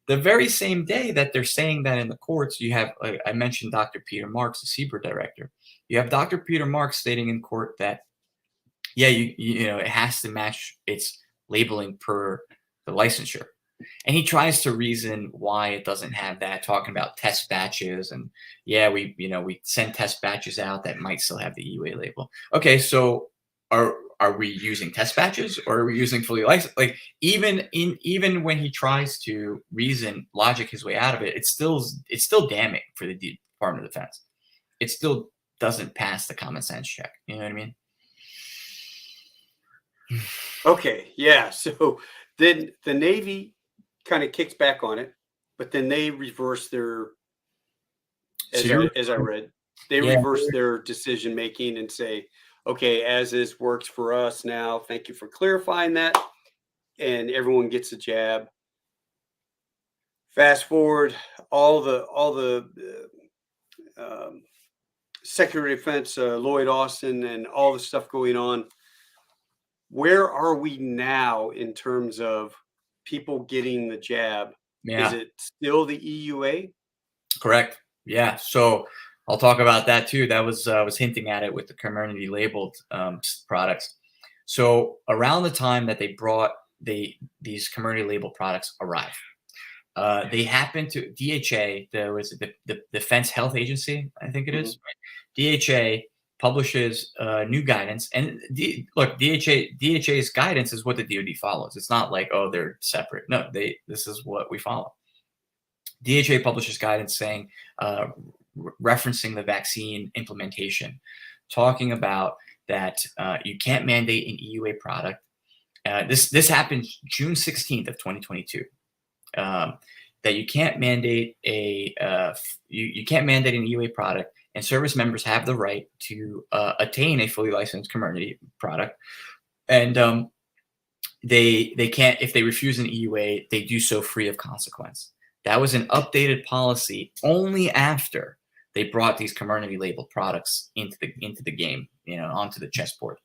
The very same day that they're saying that in the courts, you have, I mentioned Dr. Peter Marks, the CBER director. You have Dr. Peter Marks stating in court that, it has to match its labeling per the licensure. And he tries to reason why it doesn't have that, talking about test batches. And we send test batches out that might still have the EUA label. Okay, so are we using test batches or are we using fully licensed? Like even when he tries to logic his way out of it, it's still damning for the Department of Defense. It still doesn't pass the common sense check. You know what I mean? Okay, yeah. So then the Navy kind of kicks back on it, but then they reverse their, as I read, reverse their decision making and say, okay, as is works for us now. Thank you for clarifying that. And everyone gets a jab. Fast forward, all the Secretary of Defense, Lloyd Austin, and all the stuff going on. Where are we now in terms of people getting the jab? Yeah. Is it still the EUA? Correct. Yeah. So I'll talk about that too. That was hinting at it with the Comirnaty labeled products. So around the time that they brought these commercially labeled products arrive, they happened to DHA. There was the Defense Health Agency, I think it is. Right? DHA publishes new guidance, and look, DHA's guidance is what the DoD follows. It's not like, oh, they're separate. No, this is what we follow. DHA publishes guidance saying, referencing the vaccine implementation, talking about that you can't mandate an EUA product. This happened June 16th of 2022. That you can't mandate you can't mandate an EUA product, and service members have the right to attain a fully licensed community product, and they can't, if they refuse an EUA, they do so free of consequence. That was an updated policy only after they brought these community labeled products into the game, onto the chessboard.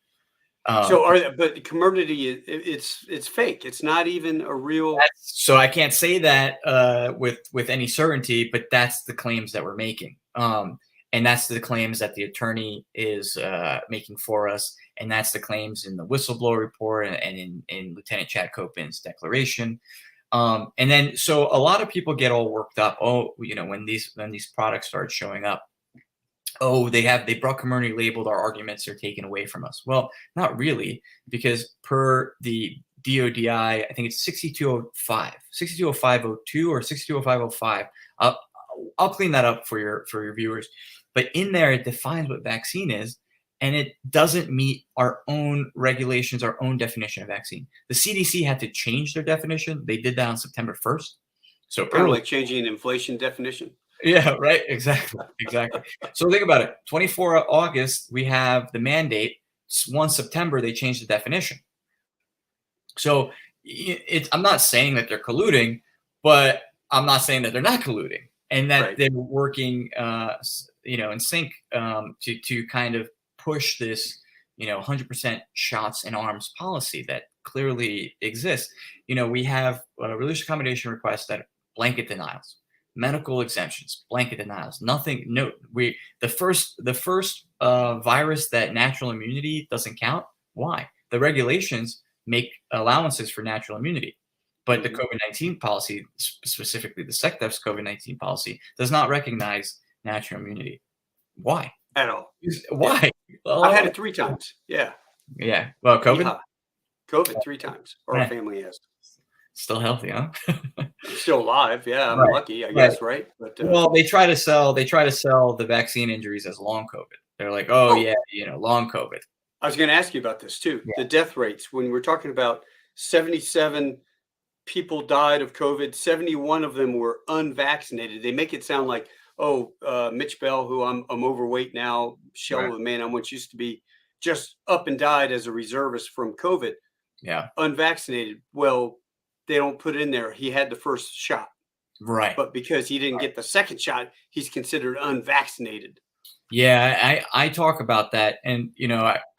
But community, it's fake. It's not even a real. So I can't say that with any certainty, but that's the claims that we're making, and that's the claims that the attorney is making for us, and that's the claims in the whistleblower report and in Lieutenant Chad Copen's declaration. And then so a lot of people get all worked up. Oh, when these products start showing up. Oh, they brought community labeled, our arguments are taken away from us. Well, not really, because per the DODI, I think it's 6205, 620502 or 620505. I'll clean that up for your viewers. But in there, it defines what vaccine is, and it doesn't meet our own regulations, our own definition of vaccine. The CDC had to change their definition. They did that on September 1st. So kind of like changing an inflation definition. Yeah, right. Exactly. So think about it. 24 August, we have the mandate. 1 September, they changed the definition. So I'm not saying that they're colluding, but I'm not saying that they're not colluding, and that they're working, in sync to kind of push this, 100% shots in arms policy that clearly exists. We have religious accommodation requests that blanket denials. Medical exemptions, blanket denials, nothing. No, the first virus that natural immunity doesn't count. Why? The regulations make allowances for natural immunity, but the COVID-19 policy, specifically the SecDef's COVID-19 policy, does not recognize natural immunity. Why? At all? Why? Yeah. I had it 3 times. Yeah. Yeah. Well, COVID. Yeah. COVID 3 times. Our family has. Still healthy, huh? Still alive. Yeah, I'm lucky, I guess, right? But well, they try to sell the vaccine injuries as long COVID. They're like, long COVID. I was going to ask you about this too. Yeah. The death rates, when we're talking about 77 people died of COVID, 71 of them were unvaccinated. They make it sound like, Mitch Bell, who I'm overweight now, shell of the man I once used to be, just up and died as a reservist from COVID. Yeah. Unvaccinated. Well, they don't put in there he had the first shot. Right. But because he didn't get the second shot, he's considered unvaccinated. Yeah, I talk about that, and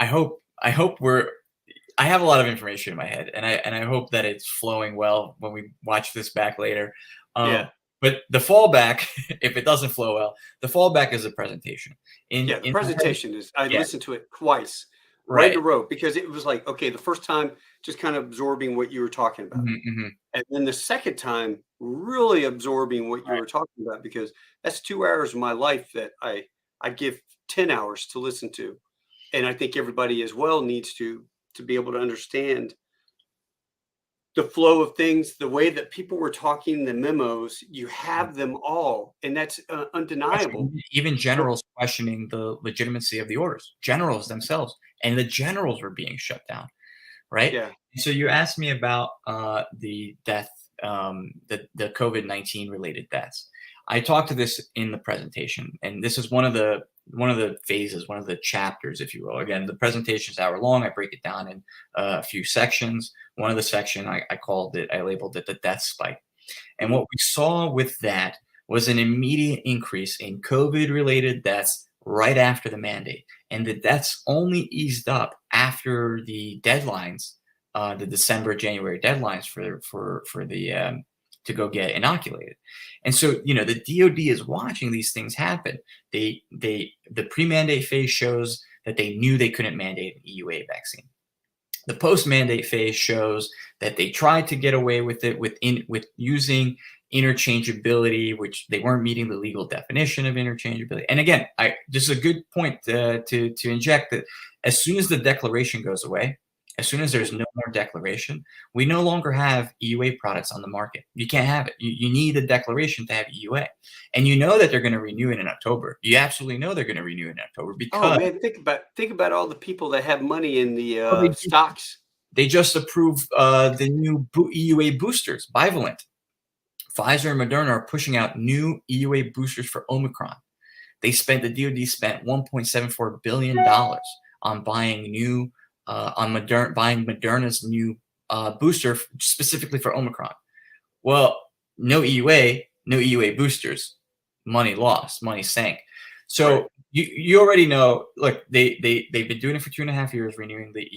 I hope I have a lot of information in my head, and I hope that it's flowing well when we watch this back later. But the fallback, if it doesn't flow well, the fallback is a presentation. The presentation is. I listened to it twice. Right in a row, because it was like, okay, the first time just kind of absorbing what you were talking about. And then the second time really absorbing what you were talking about, because that's 2 hours of my life that I give 10 hours to listen to. And I think everybody as well needs to be able to understand the flow of things, the way that people were talking, the memos, you have them all, and that's undeniable. Even generals questioning the legitimacy of the orders, generals themselves, and the generals were being shut down, right? Yeah. So you asked me about the death, the COVID-19 related deaths. I talked to this in the presentation, and this is one of the phases, one of the chapters, if you will. Again, the presentation is hour long. I break it down in a few sections. One of the section I labeled it the death spike. And what we saw with that was an immediate increase in COVID-related deaths right after the mandate. And the deaths only eased up after the deadlines, the December, January deadlines for the to go get inoculated. And so, the DOD is watching these things happen. The pre-mandate phase shows that they knew they couldn't mandate an EUA vaccine. The post-mandate phase shows that they tried to get away with it with using interchangeability, which they weren't meeting the legal definition of interchangeability. And again, this is a good point to inject that as soon as the declaration goes away, as soon as there's no more declaration, we no longer have EUA products on the market. You can't have it. You need a declaration to have EUA. And you know that they're going to renew it in October. You absolutely know they're going to renew it in October because— Oh man, think about all the people that have money in the stocks. They just approved the new EUA boosters, bivalent. Pfizer and Moderna are pushing out new EUA boosters for Omicron. The DOD spent $1.74 billion on buying buying Moderna's new booster specifically for Omicron. Well, no EUA boosters, money lost, money sank. So right. You already know. Look, they've been doing it for 2.5 years, renewing the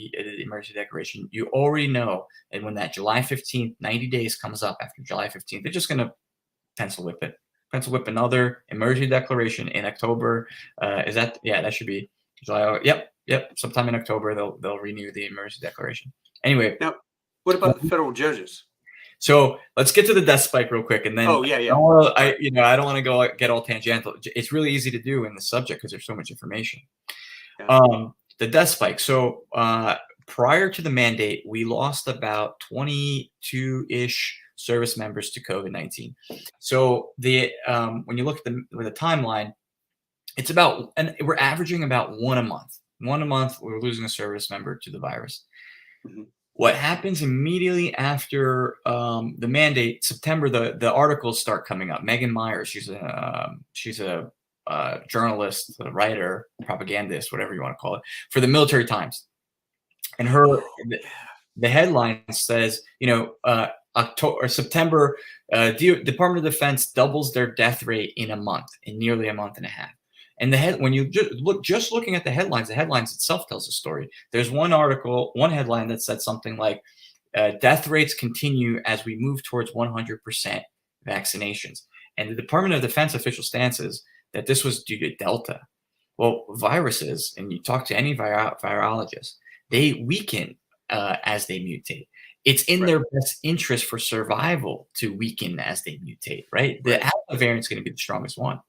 emergency declaration. You already know, and when that July 15th, 90 days comes up after July 15th, they're just going to pencil whip another emergency declaration in October. That should be July. Yep. Sometime in October, they'll renew the emergency declaration. Anyway, now what about the federal judges? So let's get to the death spike real quick, and then I don't want to get all tangential. It's really easy to do in the subject because there's so much information. Yeah. The death spike. So prior to the mandate, we lost about 22-ish service members to COVID-19. So when you look at the timeline, it's about, and we're averaging about one a month. One a month, we're losing a service member to the virus. Mm-hmm. What happens immediately after the mandate, September, the articles start coming up. Megan Myers, she's a journalist, a writer, propagandist, whatever you want to call it, for the Military Times. And the headline says, September, Department of Defense doubles their death rate in nearly a month and a half. And when you just looking at the headlines itself tells a story. There's one headline that said something like, death rates continue as we move towards 100% vaccinations. And the Department of Defense official stance is that this was due to Delta. Well, viruses, and you talk to any virologist, they weaken as they mutate. It's in their best interest for survival to weaken as they mutate, right? The Alpha variant is going to be the strongest one.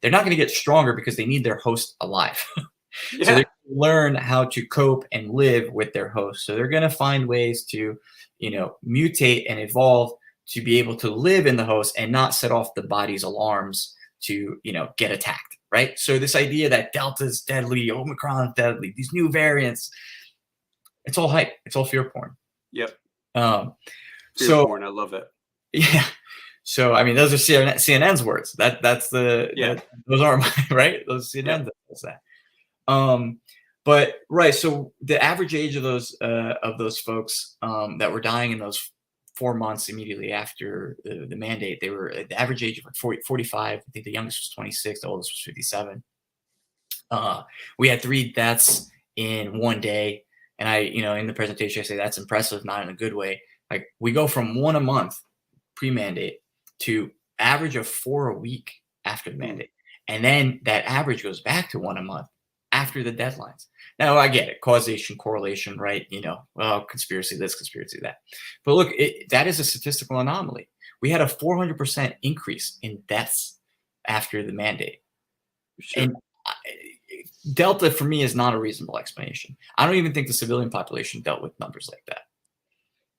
They're not going to get stronger because they need their host alive. Yeah. So they learn how to cope and live with their host. So they're going to find ways to, mutate and evolve to be able to live in the host and not set off the body's alarms to, get attacked, right? So this idea that Delta's deadly, Omicron's deadly, these new variants, it's all hype. It's all fear porn. Yep. Fear porn. I love it. Yeah. So, I mean, those are CNN's words. Those aren't mine, right? Those CNN does that. But right. So the average age of those folks that were dying in those 4 months immediately after the mandate, they were at the average age of like 45. I think the youngest was 26. The oldest was 57. We had 3 deaths in one day. And in the presentation, I say that's impressive, not in a good way. Like we go from 1 a month pre-mandate to average of 4 a week after the mandate. And then that average goes back to 1 a month after the deadlines. Now, I get it. Causation, correlation, right? Conspiracy this, conspiracy that. But look, that is a statistical anomaly. We had a 400% increase in deaths after the mandate. Sure. And Delta, for me, is not a reasonable explanation. I don't even think the civilian population dealt with numbers like that.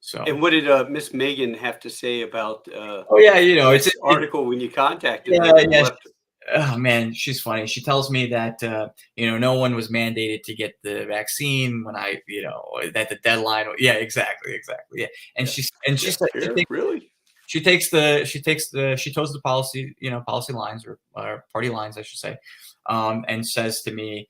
So, and what did Miss Megan have to say about? It's an article when you contacted her. Yeah. Oh man, she's funny. She tells me that no one was mandated to get the vaccine when that the deadline. Yeah, exactly. Yeah, and she said really. She toes the policy lines or party lines, I should say, and says to me.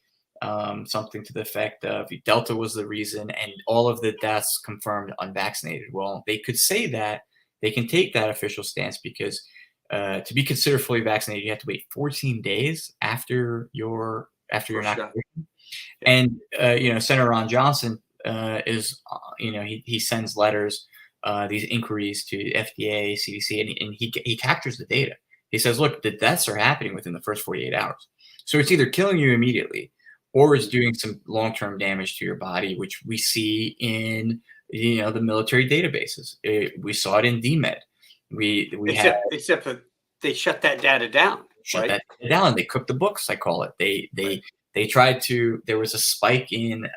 Something to the effect of Delta was the reason and all of the deaths confirmed unvaccinated. Well, they could say that. They can take that official stance because to be considered fully vaccinated, you have to wait 14 days after your inoculation. Yeah. And Senator Ron Johnson is he sends letters, these inquiries to FDA, CDC, and he captures the data. He says, look, the deaths are happening within the first 48 hours. So it's either killing you immediately or is doing some long-term damage to your body, which we see in the military databases. We saw it in DMED. We had except that they shut that data down. shut Right? that down. They cooked the books, I call it. They tried to. There was a spike in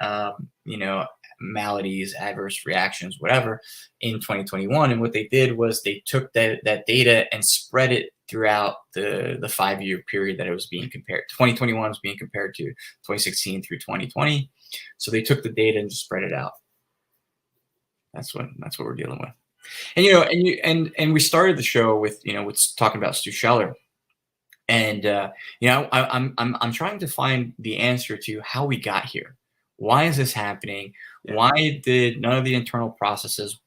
maladies, adverse reactions, whatever, in 2021, and what they did was they took that data and spread it throughout the 5-year period that it was being compared. 2021 was being compared to 2016 through 2020. So they took the data and just spread it out. That's what we're dealing with. And we started the show with talking about Stu Scheller. And I'm trying to find the answer to how we got here. Why is this happening? Yeah. Why did none of the internal processes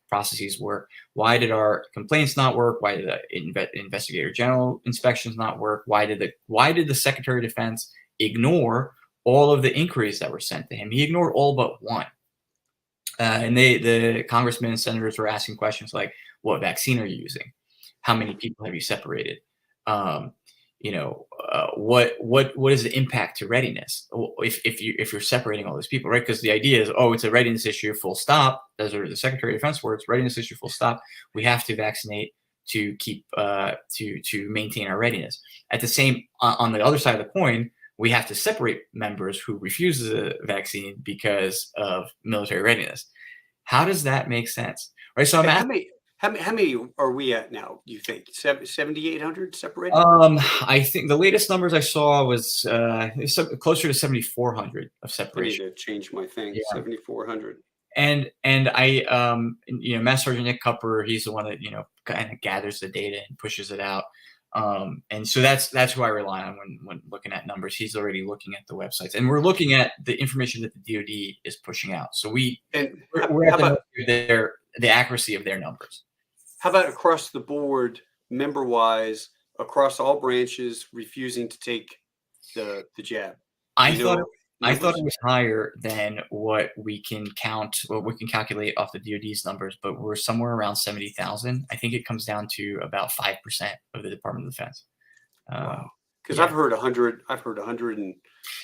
work? Why did our complaints not work? Why did the investigator general inspections not work? Why did the Secretary of Defense ignore all of the inquiries that were sent to him? He ignored all but one. And the congressmen and senators were asking questions like, "What vaccine are you using? How many people have you separated? What is the impact to readiness if you're separating all these people, right? Because the idea is, it's a readiness issue, full stop. Those are the Secretary of Defense words: readiness issue, full stop. We have to vaccinate to keep to maintain our readiness. At the same, on the other side of the coin, we have to separate members who refuse the vaccine because of military readiness. How does that make sense, right? So I'm asking. How many are we at now, you think? 7,800 separated? I think the latest numbers I saw was closer to 7,400 of separation. I need to change my thing. Yeah. 7,400. And I Master Sergeant Nick Cupper, he's the one that kind of gathers the data and pushes it out. And so that's who I rely on when looking at numbers. He's already looking at the websites, and we're looking at the information that the DOD is pushing out. So we're at the accuracy of their numbers. How about across the board, member-wise, across all branches, refusing to take the jab? I thought it was higher than what we can calculate off the DOD's numbers, but we're somewhere around 70,000. I think it comes down to about 5% of the Department of Defense. Wow. Because I've heard 100. I've heard 100 and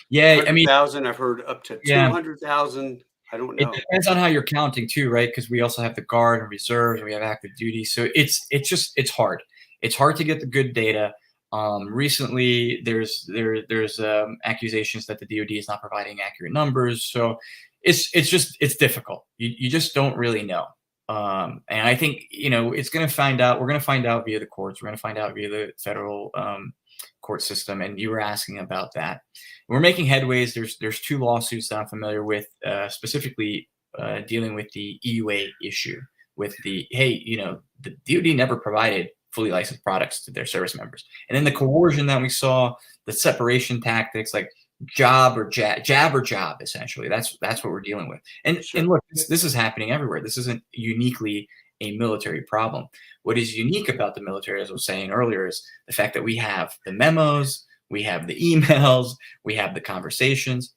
100,000. I've heard up to 200,000. I don't know. It depends on how you're counting too, right? Because we also have the Guard and reserves, and we have active duty. So it's hard. It's hard to get the good data. Recently, there's accusations that the DOD is not providing accurate numbers. So it's difficult. You just don't really know. And I think it's going to find out. We're going to find out via the courts. We're going to find out via the federal court system. And you were asking about that. We're making headways. There's 2 lawsuits that I'm familiar with, specifically dealing with the EUA issue. With the the DOD never provided fully licensed products to their service members, and then the coercion that we saw, the separation tactics, like jab or job, essentially. That's what we're dealing with. And look, this is happening everywhere. This isn't uniquely a military problem. What is unique about the military, as I was saying earlier, is the fact that we have the memos, we have the emails, we have the conversations,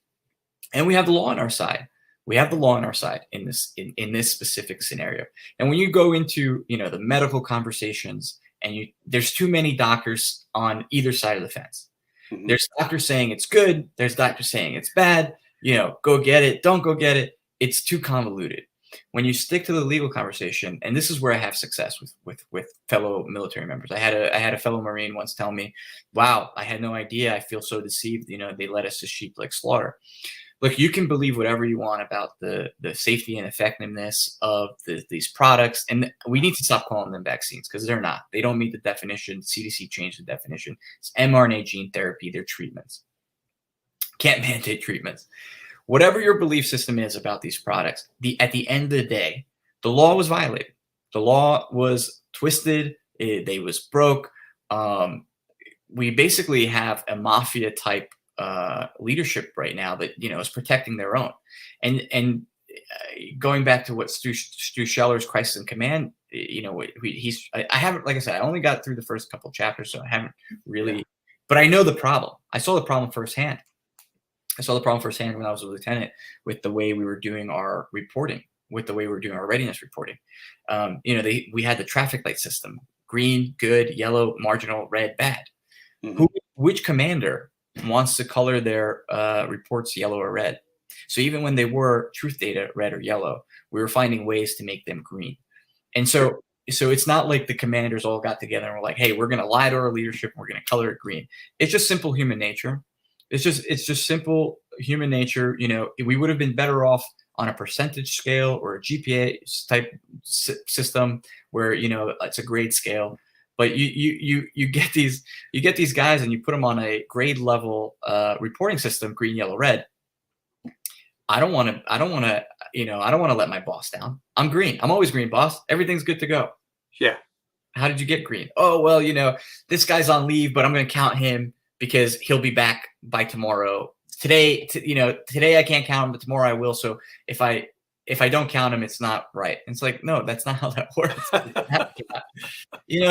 and we have the law on our side. We have the law on our side in this specific scenario. And when you go into the medical conversations, and there's too many doctors on either side of the fence. Mm-hmm. There's doctors saying it's good. There's doctors saying it's bad. Go get it. Don't go get it. It's too convoluted. When you stick to the legal conversation, and this is where I have success with fellow military members. I had a fellow Marine once tell me, "Wow, I had no idea. I feel so deceived. They led us to sheep like slaughter." Look, you can believe whatever you want about the safety and effectiveness of these products, and we need to stop calling them vaccines because they're not. They don't meet the definition. CDC changed the definition. It's mRNA gene therapy. They're treatments. Can't mandate treatments. Whatever your belief system is about these products, at the end of the day, the law was violated. The law was twisted. They was broke. We basically have a mafia type leadership right now that is protecting their own, and going back to what Stu Scheller's Crisis in Command, I haven't, like I said, I only got through the first couple chapters, so I haven't really, but I know the problem. I saw the problem firsthand. I saw the problem firsthand when I was a lieutenant with the way we were doing our reporting, with the way we were doing our readiness reporting. We had the traffic light system: green, good; yellow, marginal; red, bad. Mm-hmm. Which commander wants to color their reports yellow or red. So even when they were truth data red or yellow, we were finding ways to make them green. And so it's not like the commanders all got together and were like, hey, we're going to lie to our leadership and we're going to color it green. It's just simple human nature. It's just simple human nature. We would have been better off on a percentage scale or a GPA type system where, it's a grade scale. But you get these guys and you put them on a grade level reporting system, green, yellow, red. I don't want to let my boss down. I'm green. I'm always green, boss. Everything's good to go. Yeah. How did you get green? Oh, well, this guy's on leave, but I'm going to count him because he'll be back by tomorrow. Today I can't count him, but tomorrow I will. So if I don't count him, it's not right. And it's like, no, that's not how that works.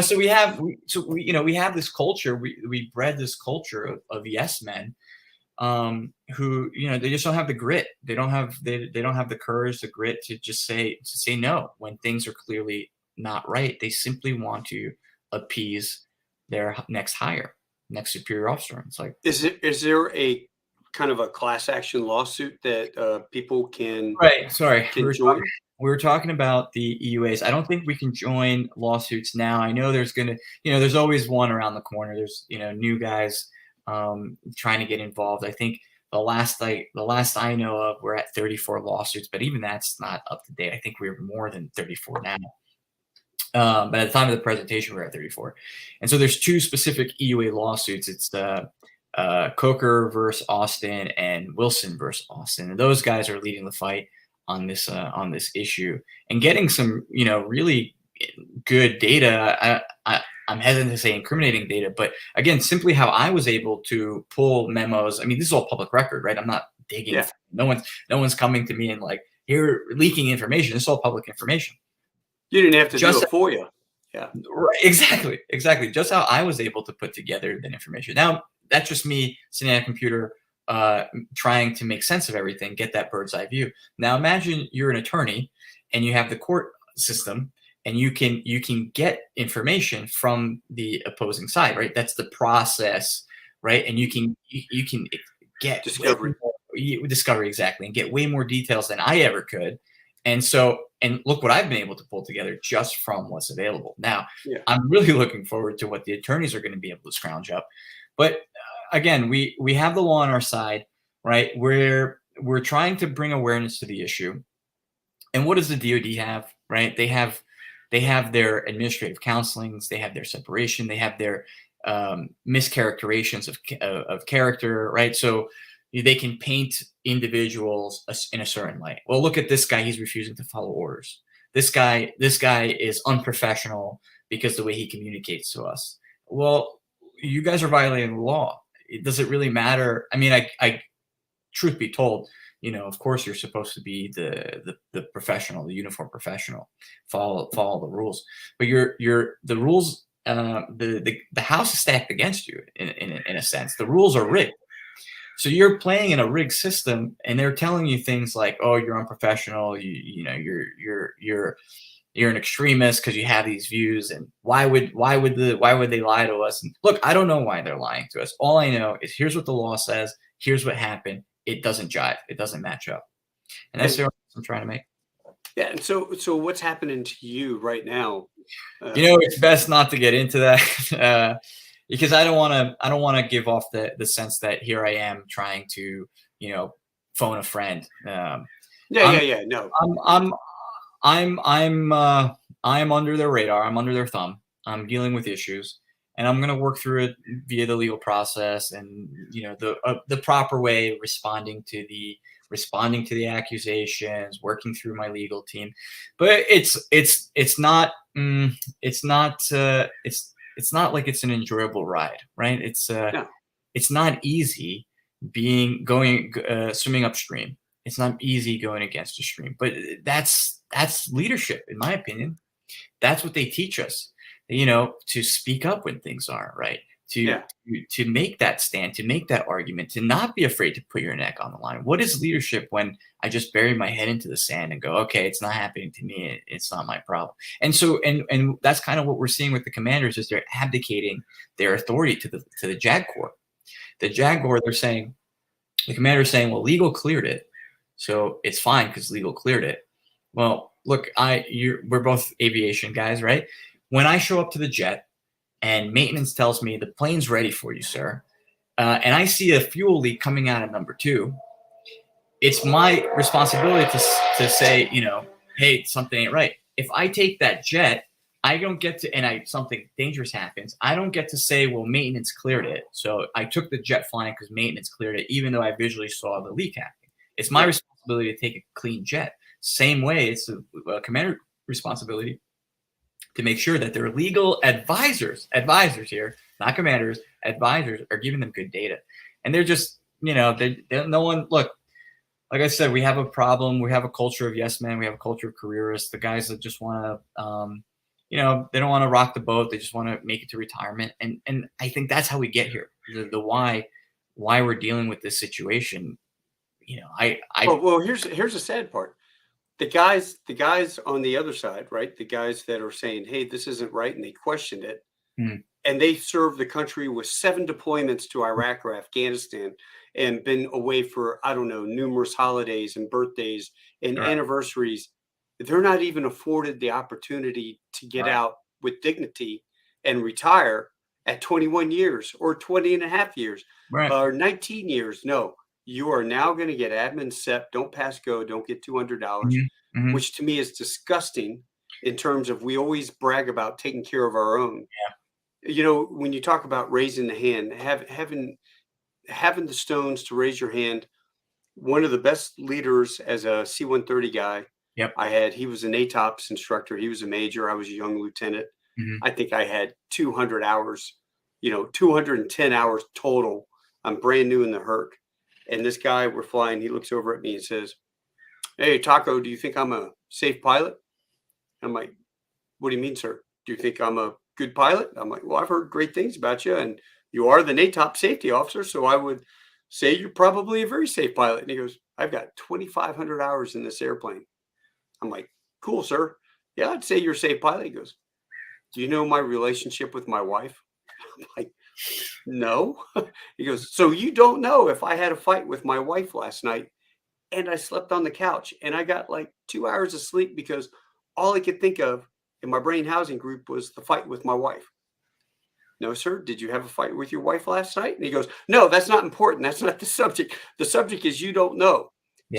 So we have this culture. We bred this culture of yes men, who they just don't have the grit. They don't have the courage, the grit to just say no when things are clearly not right. They simply want to appease their next superior officer. It's like, is there a kind of a class action lawsuit that people can join? We were talking about the EUAs. I don't think we can join lawsuits now. I know there's always one around the corner. There's new guys trying to get involved. I think the last I know of, we're at 34 lawsuits, but even that's not up to date. I think we're more than 34 now. But at the time of the presentation, we're at 34. And so there's two specific EUA lawsuits. It's Coker versus Austin and Wilson versus Austin. And those guys are leading the fight on this issue and getting some, really good data. I'm hesitant to say incriminating data, but again, simply how I was able to pull memos. I mean, this is all public record, right? I'm not digging. Yeah. No one's coming to me and like, here, leaking information. This is all public information. You didn't have to do it for you. Yeah. Right. Exactly. Just how I was able to put together that information. Now, that's just me sitting at a computer trying to make sense of everything, get that bird's eye view. Now, imagine you're an attorney and you have the court system and you can get information from the opposing side, right? That's the process, right? And you can get discovery exactly and get way more details than I ever could. And look what I've been able to pull together just from what's available. Now, I'm really looking forward to what the attorneys are going to be able to scrounge up. But again, we have the law on our side, right? We're trying to bring awareness to the issue. And what does the DOD have, right? They have their administrative counselings, they have their separation, they have their mischaracterizations of character, right? So they can paint individuals in a certain light. Well, look at this guy; he's refusing to follow orders. This guy is unprofessional because the way he communicates to us. Well, you guys are violating the law. Does it really matter? I mean, I truth be told, of course you're supposed to be the professional, the uniform professional, follow the rules. But the rules, the house is stacked against you in a sense. The rules are rigged. So you're playing in a rigged system, and they're telling you things like, "Oh, you're unprofessional. You're an extremist because you have these views." And why would they lie to us? And look, I don't know why they're lying to us. All I know is here's what the law says. Here's what happened. It doesn't jive. It doesn't match up. And that's the argument I'm trying to make. Yeah. And so what's happening to you right now? It's best not to get into that. Because I don't want to give off the sense that here I am trying to, phone a friend. No. I'm under their radar. I'm under their thumb. I'm dealing with issues, and I'm going to work through it via the legal process and the proper way, responding to the accusations, working through my legal team. But it's not like it's an enjoyable ride, right? It's not easy swimming upstream. It's not easy going against the stream, but that's leadership, in my opinion. That's what they teach us, to speak up when things aren't right, to make that stand, to make that argument, to not be afraid to put your neck on the line. What is leadership when I just bury my head into the sand and go, okay, it's not happening to me. It's not my problem. And so, and that's kind of what we're seeing with the commanders is they're abdicating their authority to the JAG Corps. The Jaguar, they're saying, the commander's saying, well, legal cleared it, so it's fine because legal cleared it. Well, look, we're both aviation guys, right? When I show up to the jet and maintenance tells me the plane's ready for you, sir, and I see a fuel leak coming out of number 2, it's my responsibility to say, hey, something ain't right. If I take that jet, I don't get to, and something dangerous happens, I don't get to say, well, maintenance cleared it. So I took the jet flying because maintenance cleared it, even though I visually saw the leak happening. It's my responsibility to take a clean jet. Same way, it's a commander responsibility to make sure that their legal advisors here, not commanders, advisors, are giving them good data. And they're just, no one, look, like I said, we have a problem. We have a culture of yes men. We have a culture of careerists. The guys that just want to, they don't want to rock the boat. They just want to make it to retirement. And I think that's how we get here. The why we're dealing with this situation. Well, here's the sad part. The guys on the other side, right? The guys that are saying, hey, this isn't right, and they questioned it. And they served the country with 7 deployments to Iraq or Afghanistan and been away for, I don't know, numerous holidays and birthdays and anniversaries. They're not even afforded the opportunity to get out with dignity and retire at 21 years or 20 and a half years or 19 years. No, you are now going to get admin SEP, don't pass go, don't get $200, which to me is disgusting in terms of, we always brag about taking care of our own. When you talk about raising the hand, having the stones to raise your hand. One of the best leaders as a C-130 guy I had, he was an ATOPS instructor. He was a major. I was a young lieutenant. I think I had 200 hours, 210 hours total. I'm brand new in the Herc. And this guy, we're flying, he looks over at me and says, hey, Taco, do you think I'm a safe pilot? I'm like, what do you mean, sir? Do you think I'm a good pilot? I'm like, well, I've heard great things about you, and you are the NATOP safety officer, so I would say you're probably a very safe pilot. And he goes, I've got 2,500 hours in this airplane. I'm like, cool, sir. Yeah, I'd say you're a safe pilot. He goes, do you know my relationship with my wife? I'm like, no. He goes, so you don't know if I had a fight with my wife last night and I slept on the couch and I got like 2 hours of sleep because all I could think of in my brain housing group was the fight with my wife. No, sir. Did you have a fight with your wife last night? And he goes, no, that's not important. That's not the subject. The subject is you don't know.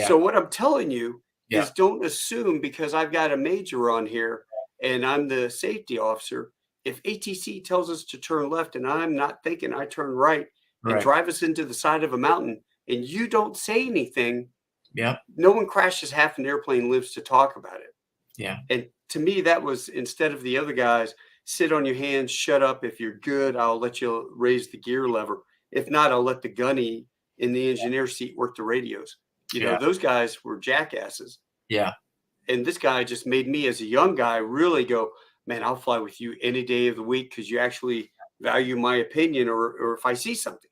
So what I'm telling you is, don't assume because I've got a major on here and I'm the safety officer. If ATC tells us to turn left and I'm not thinking, I turn right and drive us into the side of a mountain and you don't say anything, no one crashes half an airplane, lives to talk about it. And to me, that was, instead of the other guys, sit on your hands, shut up. If you're good, I'll let you raise the gear lever. If not, I'll let the gunny in the engineer seat work the radios. Those guys were jackasses. And this guy just made me, as a young guy, really go, man, I'll fly with you any day of the week because you actually value my opinion, or if I see something.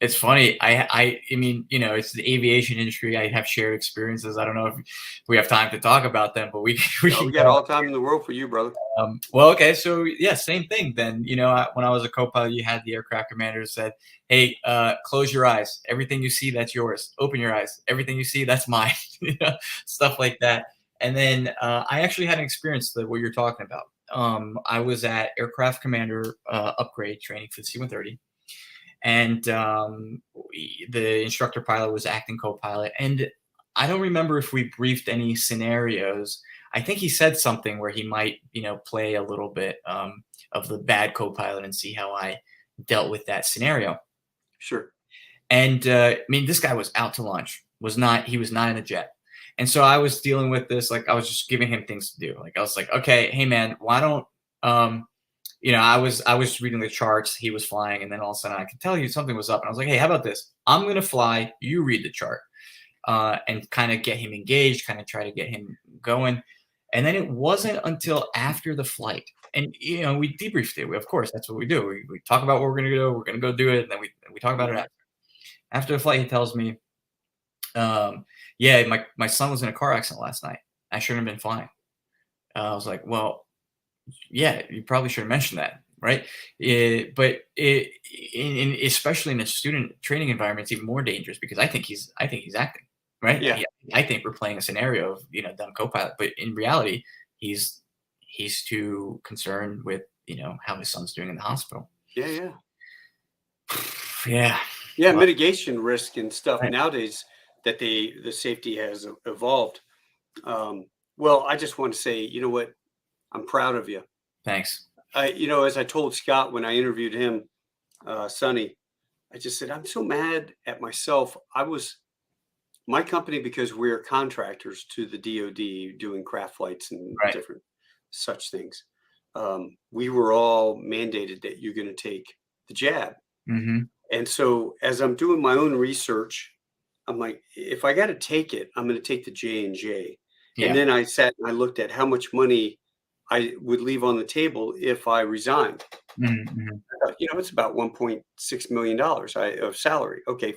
It's funny. I mean, it's the aviation industry. I have shared experiences. I don't know if we have time to talk about them, but we got all the time in the world for you, brother. Well, okay. So yeah, same thing then. When I was a co-pilot, you had the aircraft commander said, hey, close your eyes. Everything you see, that's yours. Open your eyes. Everything you see, that's mine. Stuff like that. And then I actually had an experience that what you're talking about. I was at aircraft commander upgrade training for the C-130. And the instructor pilot was acting co-pilot. And I don't remember if we briefed any scenarios. I think he said something where he might, play a little bit of the bad co-pilot and see how I dealt with that scenario. Sure. And this guy was out to lunch. He was not in a jet. And so I was dealing with this, like I was just giving him things to do. Like I was like, okay, hey man, why don't I was reading the charts, he was flying, and then all of a sudden I could tell you something was up. And I was like, hey, how about this? I'm going to fly, you read the chart, and kind of get him engaged, kind of try to get him going. And then it wasn't until after the flight, and, we debriefed it. Of course, that's what we do. We talk about what we're going to do. We're going to go do it. And then we talk about it after. After the flight, he tells me, yeah, my son was in a car accident last night. I shouldn't have been flying. I was like, well, yeah, you probably should have mentioned that. right? But especially in a student training environment, it's even more dangerous because I think he's acting, right? Yeah. I think we're playing a scenario of dumb co-pilot, but in reality, he's too concerned with how his son's doing in the hospital. Yeah. Yeah. Yeah. Yeah. Well, Mitigation risk and stuff right. nowadays that the safety has evolved. Well, I just want to say, you know what? I'm proud of you. Thanks. As I told Scott when I interviewed him, Sonny, I just said, I'm so mad at myself. My company, because we're contractors to the DOD doing craft flights and Right. different such things. We were all mandated that you're going to take the jab. Mm-hmm. And so as I'm doing my own research, I'm like, if I got to take it, I'm going to take the J&J. And Yeah. then I sat and I looked at how much money I would leave on the table if I resigned. Mm-hmm. It's about $1.6 million of salary. Okay.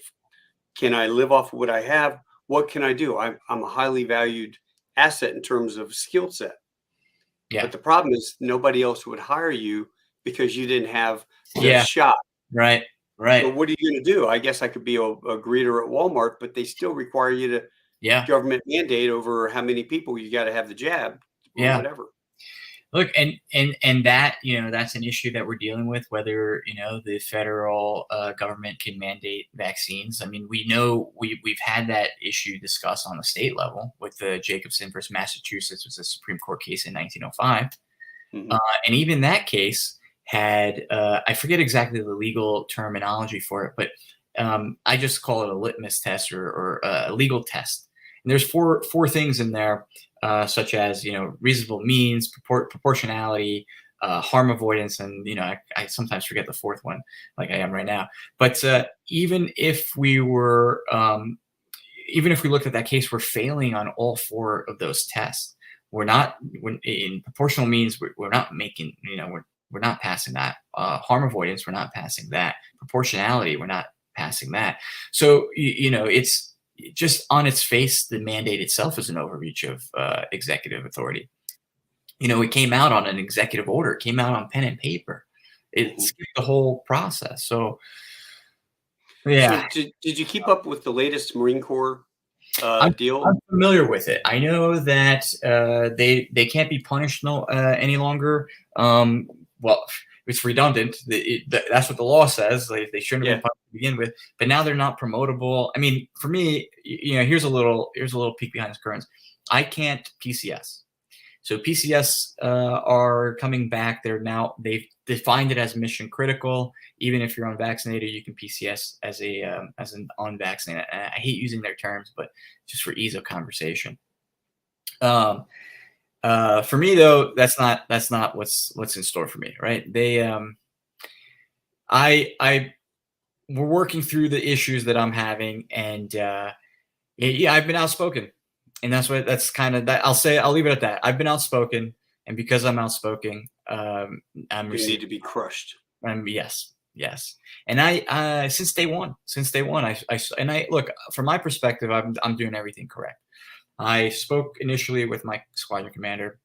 Can I live off of what I have? What can I do? I'm a highly valued asset in terms of skill set. Yeah. But the problem is nobody else would hire you because you didn't have the Yeah. shot. Right. So Right. what are you going to do? I guess I could be a greeter at Walmart, but they still require you to Yeah. government mandate over how many people you got to have the jab or Yeah. whatever. Look, and that that's an issue that we're dealing with. Whether the federal government can mandate vaccines. I mean, we know we've had that issue discussed on the state level with the Jacobson versus Massachusetts, was a Supreme Court case in 1905, Mhm. and even that case had I forget exactly the legal terminology for it, but I just call it a litmus test or a legal test. And there's four things in there, such as reasonable means, proportionality, harm avoidance, and I sometimes forget the fourth one, like I am right now. But even if we looked at that case, we're failing on all four of those tests. We're not in proportional means. We're not making we're not passing that. Harm avoidance, we're not passing that. Proportionality, we're not passing that. So it's just on its face, the mandate itself is an overreach of executive authority. It came out on an executive order. It came out on pen and paper. It Mhm. skipped the whole process. So So yeah, did you keep up with the latest Marine Corps I'm, deal? I'm familiar with it. I know that they can't be punished any longer. Well, it's redundant. That's what the law says. They shouldn't have Yeah. been punished to begin with. But now they're not promotable. I mean, for me, here's a little peek behind the curtains. I can't PCS. So PCS are coming back. They've defined it as mission critical. Even if you're unvaccinated, you can PCS as an unvaccinated. I hate using their terms, but just for ease of conversation. For me though, that's not what's in store for me, right? We're working through the issues that I'm having, and yeah, I've been outspoken, and that's kind of that. I'll leave it at that. I've been outspoken, and because I'm outspoken, I'm You need receiving. to be crushed. Yes, and I since day one, I look from my perspective, I'm doing everything correct. I spoke initially with my squadron commander.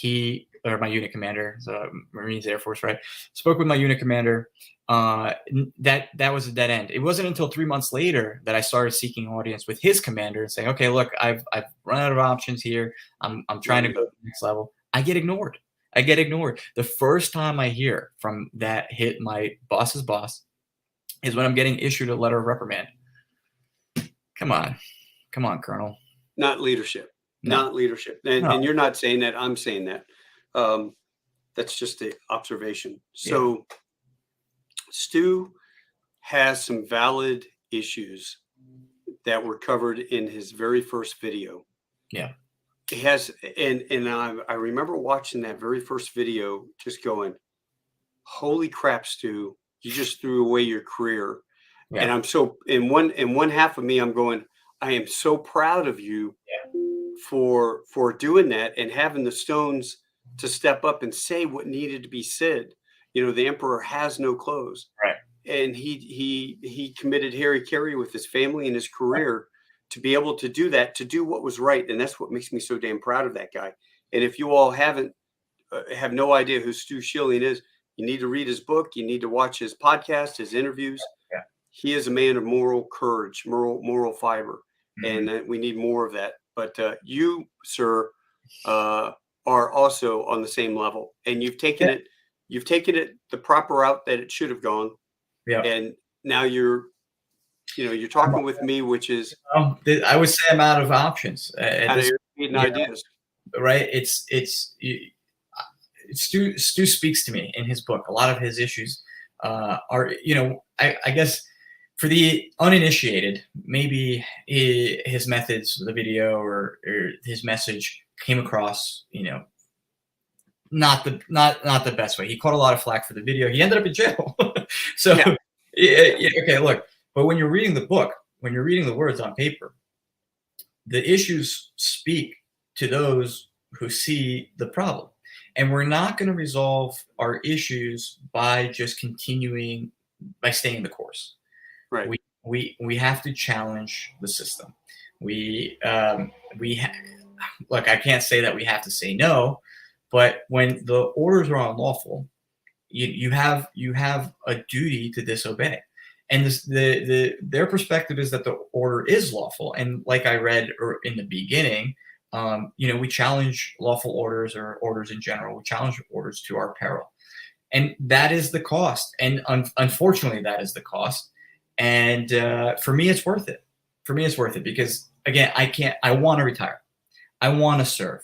My unit commander, the Marines Air Force, right? Spoke with my unit commander. That was a dead end. It wasn't until 3 months later that I started seeking audience with his commander and saying, "Okay, look, I've run out of options here. I'm trying to go to the next level." I get ignored. The first time I hear from that hit my boss's boss is when I'm getting issued a letter of reprimand. Come on, Colonel. Not leadership. No, Not leadership. And no. and you're not saying that. I'm saying that. Um, that's just the observation. Yeah, So Stu has some valid issues that were covered in his very first video. yeah. He has, and I remember watching that very first video, just going, "Holy crap, Stu! You just threw away your career." And Yeah. I'm so in one half of me, I'm going, I am so proud of you Yeah. for doing that and having the stones to step up and say what needed to be said. The emperor has no clothes, Right. and he committed Harry with his family and his career to be able to do that, to do what was right, and that's what makes me so damn proud of that guy. And if you all have no idea who Stu Schilling is, You need to read his book. You need to watch his podcast, his interviews. Yeah. He is a man of moral courage, moral fiber, Mhm. and we need more of that. But you, sir, are also on the same level, and you've taken Yeah. it the proper route that it should have gone, Yeah. and now you're talking with me, which is I would say I'm out of options at out of this. your ideas. Right? Stu speaks to me in his book. A lot of his issues are, I guess for the uninitiated, maybe his methods, the video or his message came across, not the best way. He caught a lot of flack for the video. He ended up in jail. So, okay, look. But when you're reading the book, when you're reading the words on paper, the issues speak to those who see the problem. And we're not going to resolve our issues by just continuing by staying the course. Right. We have to challenge the system. Look, I can't say that we have to say no, but when the orders are unlawful, you have a duty to disobey. And their perspective is that the order is lawful. And like I read in the beginning, we challenge lawful orders or orders in general. We challenge orders to our peril. And that is the cost. And unfortunately, that is the cost. And for me, it's worth it. For me, it's worth it because, again, I want to retire. I want to serve.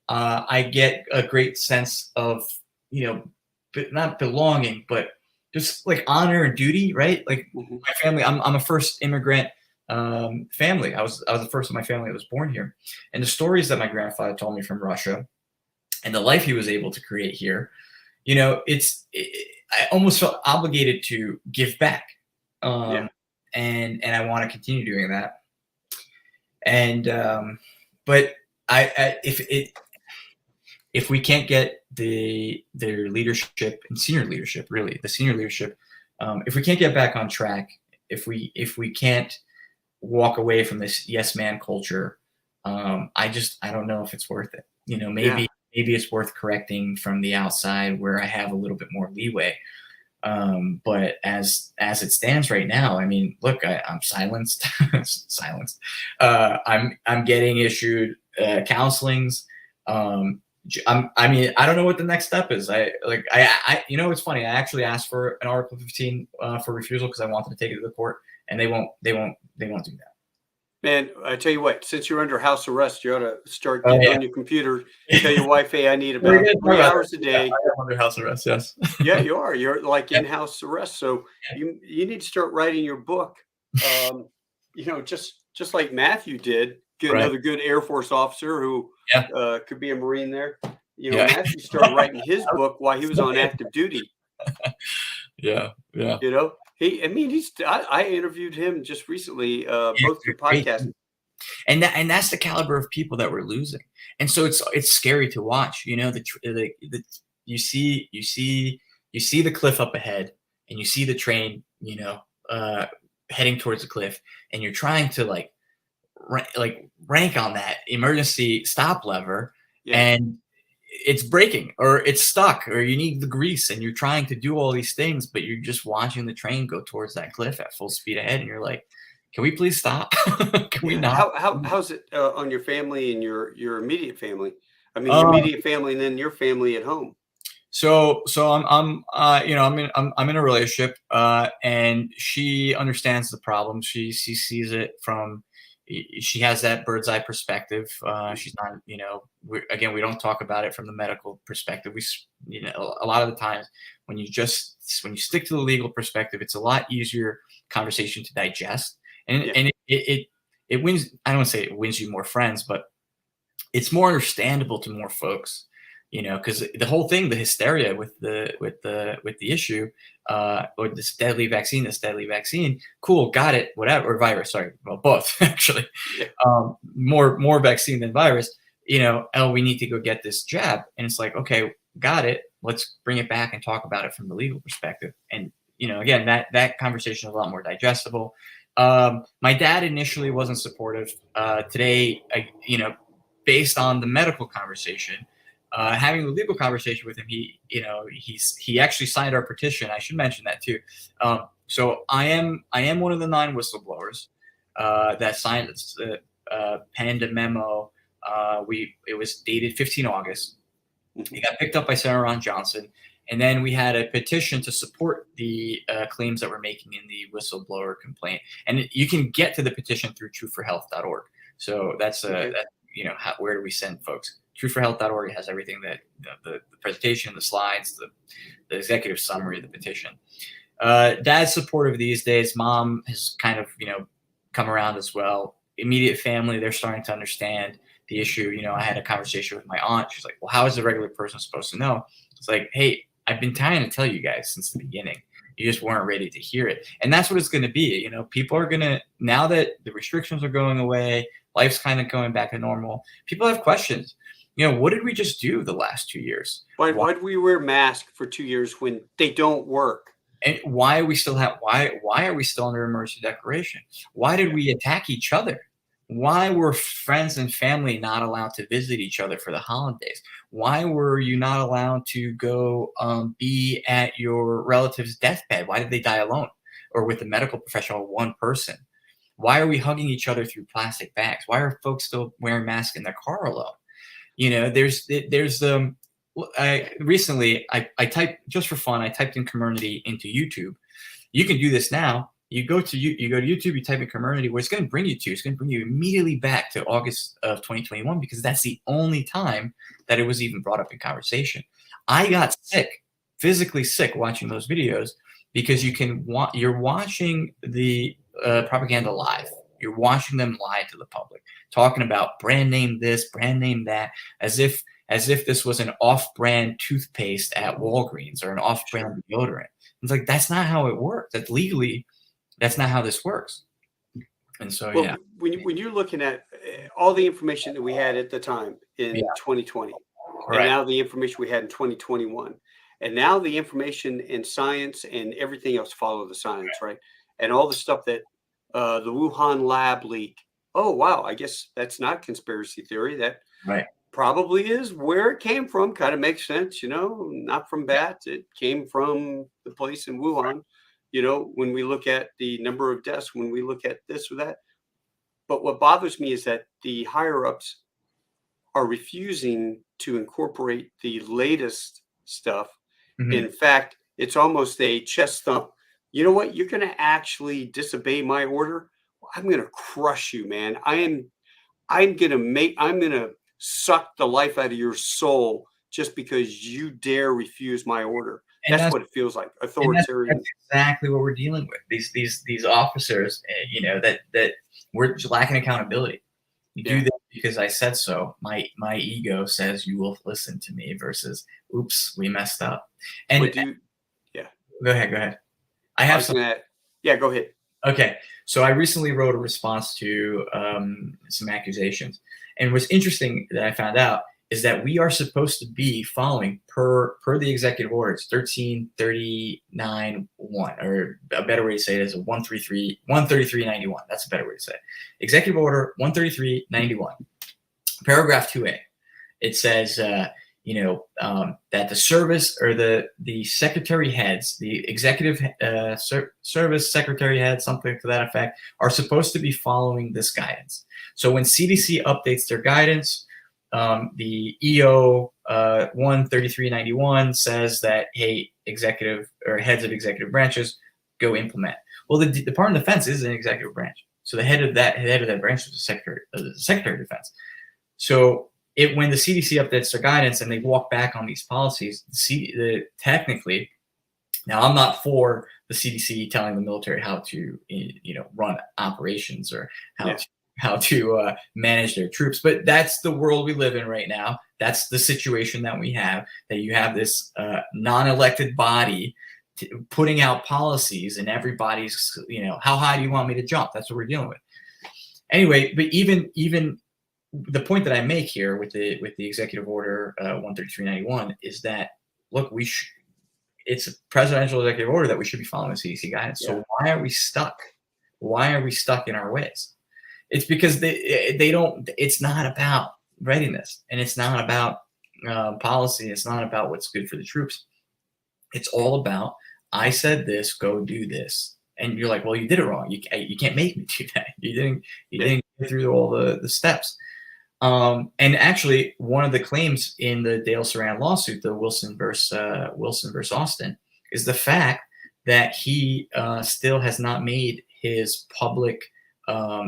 I get a great sense of, but not belonging, but just like honor and duty, right? Like my family, I'm a first immigrant family. I was the first of my family that was born here. And the stories that my grandfather told me from Russia and the life he was able to create here, I almost felt obligated to give back. And I want to continue doing that. And, but if we can't get their leadership and senior leadership, really the senior leadership, if we can't get back on track, if we can't walk away from this yes man culture, I don't know if it's worth it. Maybe it's worth correcting from the outside where I have a little bit more leeway. But as it stands right now, I mean, look, I'm silenced. I'm getting issued counselings. I don't know what the next step is. It's funny. I actually asked for an Article 15 for refusal because I wanted to take it to the court, and they won't do that. Man, I tell you what, since you're under house arrest, you ought to start getting on your computer, tell your wife, hey, I need about 3 hours a day. I'm under house arrest, yes. Yeah, you are. You're like in house arrest. So you need to start writing your book. Just like Matthew did, get another good Air Force officer who could be a Marine there. Matthew started writing his book while he was on active duty. Yeah. I interviewed him just recently, both through podcasts. And that's the caliber of people that we're losing. And so it's scary to watch. You see the cliff up ahead, and you see the train, heading towards the cliff, and you're trying to rank on that emergency stop lever, and it's breaking or it's stuck or you need the grease, and you're trying to do all these things, but you're just watching the train go towards that cliff at full speed ahead, and you're like, can we please stop? Can we not? How's it on your family and your immediate family? I mean, your immediate family and then your family at home. So I'm in a relationship, and she understands the problem. She sees it from. She has that bird's eye perspective. She's not, we don't talk about it from the medical perspective. A lot of the times when you stick to the legal perspective, it's a lot easier conversation to digest. And it wins. I don't want to say it wins you more friends, but it's more understandable to more folks. Because the whole thing, the hysteria with the issue, or this deadly vaccine, cool, got it, whatever, or virus, sorry, well, both actually, more vaccine than virus, we need to go get this jab. And it's like, okay, got it. Let's bring it back and talk about it from the legal perspective. And, again, that conversation is a lot more digestible. My dad initially wasn't supportive. Today, based on the medical conversation, having a legal conversation with him, he actually signed our petition. I should mention that too. So I am one of the 9 whistleblowers that signed penned a memo. It was dated 15 August. It got picked up by Senator Ron Johnson, and then we had a petition to support the claims that we're making in the whistleblower complaint. And you can get to the petition through truthforhealth.org. So that's where do we send folks? Truthforhealth.org has everything that the presentation, the slides, the executive summary of the petition. Dad's supportive these days. Mom has kind of come around as well. Immediate family, they're starting to understand the issue. I had a conversation with my aunt. She's like, well, how is a regular person supposed to know? It's like, hey, I've been trying to tell you guys since the beginning. You just weren't ready to hear it. And that's what it's going to be. People are going to, now that the restrictions are going away, life's kind of going back to normal, people have questions. What did we just do the last 2 years? Why did we wear masks for 2 years when they don't work? And why are we still why are we still under emergency declaration? Why did we attack each other? Why were friends and family not allowed to visit each other for the holidays? Why were you not allowed to go be at your relative's deathbed? Why did they die alone or with a medical professional, one person? Why are we hugging each other through plastic bags? Why are folks still wearing masks in their car alone? Recently I typed, just for fun, I typed in Comirnaty into YouTube. You can do this now. You go to YouTube, you type in Comirnaty, where it's going to bring you to. It's going to bring you immediately back to August of 2021, because that's the only time that it was even brought up in conversation. I got sick, physically sick, watching those videos, because you're watching the propaganda live. You're watching them lie to the public, talking about brand name this, brand name that, as if this was an off-brand toothpaste at Walgreens or an off-brand deodorant. It's like, that's not how it works. That legally, that's not how this works. And so, well, when you're looking at all the information that we had at the time in 2020, and now the information we had in 2021, and now the information in science and everything else follow the science, right? And all the stuff that the Wuhan lab leaked. Oh, wow. I guess that's not conspiracy theory. That probably is where it came from. Kind of makes sense, not from bats. It came from the place in Wuhan. When we look at the number of deaths, when we look at this or that. But what bothers me is that the higher ups are refusing to incorporate the latest stuff. Mm-hmm. In fact, it's almost a chest thump. You know what? You're going to actually disobey my order. I'm going to crush you, man. I'm going to suck the life out of your soul just because you dare refuse my order. That's what it feels like. Authoritarian. That's exactly what we're dealing with. These officers, that we're just lacking accountability. You do this because I said so. My ego says you will listen to me versus, oops, we messed up. And go ahead. I have some. Go ahead. Okay. So I recently wrote a response to some accusations. And what's interesting that I found out is that we are supposed to be following per the executive orders 1339.1, or a better way to say it is 133.91. That's a better way to say it. Executive Order 133.91, paragraph 2A. It says, that the service, or the secretary heads, the executive service secretary heads, something to that effect, are supposed to be following this guidance. So when CDC updates their guidance, the EO 133.91 says that, hey, executive or heads of executive branches, go implement. Well, the Department of Defense is an executive branch, so the head of that branch is the Secretary of Defense. So when the CDC updates their guidance and they walk back on these policies, technically, now I'm not for the CDC telling the military how to run operations or how to manage their troops. But that's the world we live in right now. That's the situation that we have, that you have this non-elected body putting out policies, and everybody's, how high do you want me to jump? That's what we're dealing with. Anyway, but even the point that I make here with the executive order 133.91 is that, look, it's a presidential executive order that we should be following the CDC guidance. So why are we stuck? Why are we stuck in our ways? It's because they don't. It's not about readiness, and it's not about policy. It's not about what's good for the troops. It's all about, I said this, go do this. And you're like, well, you did it wrong. You can't make me do that. You didn't get through all the steps. And actually, one of the claims in the Dale Saran lawsuit, the Wilson versus Austin, is the fact that he still has not made his public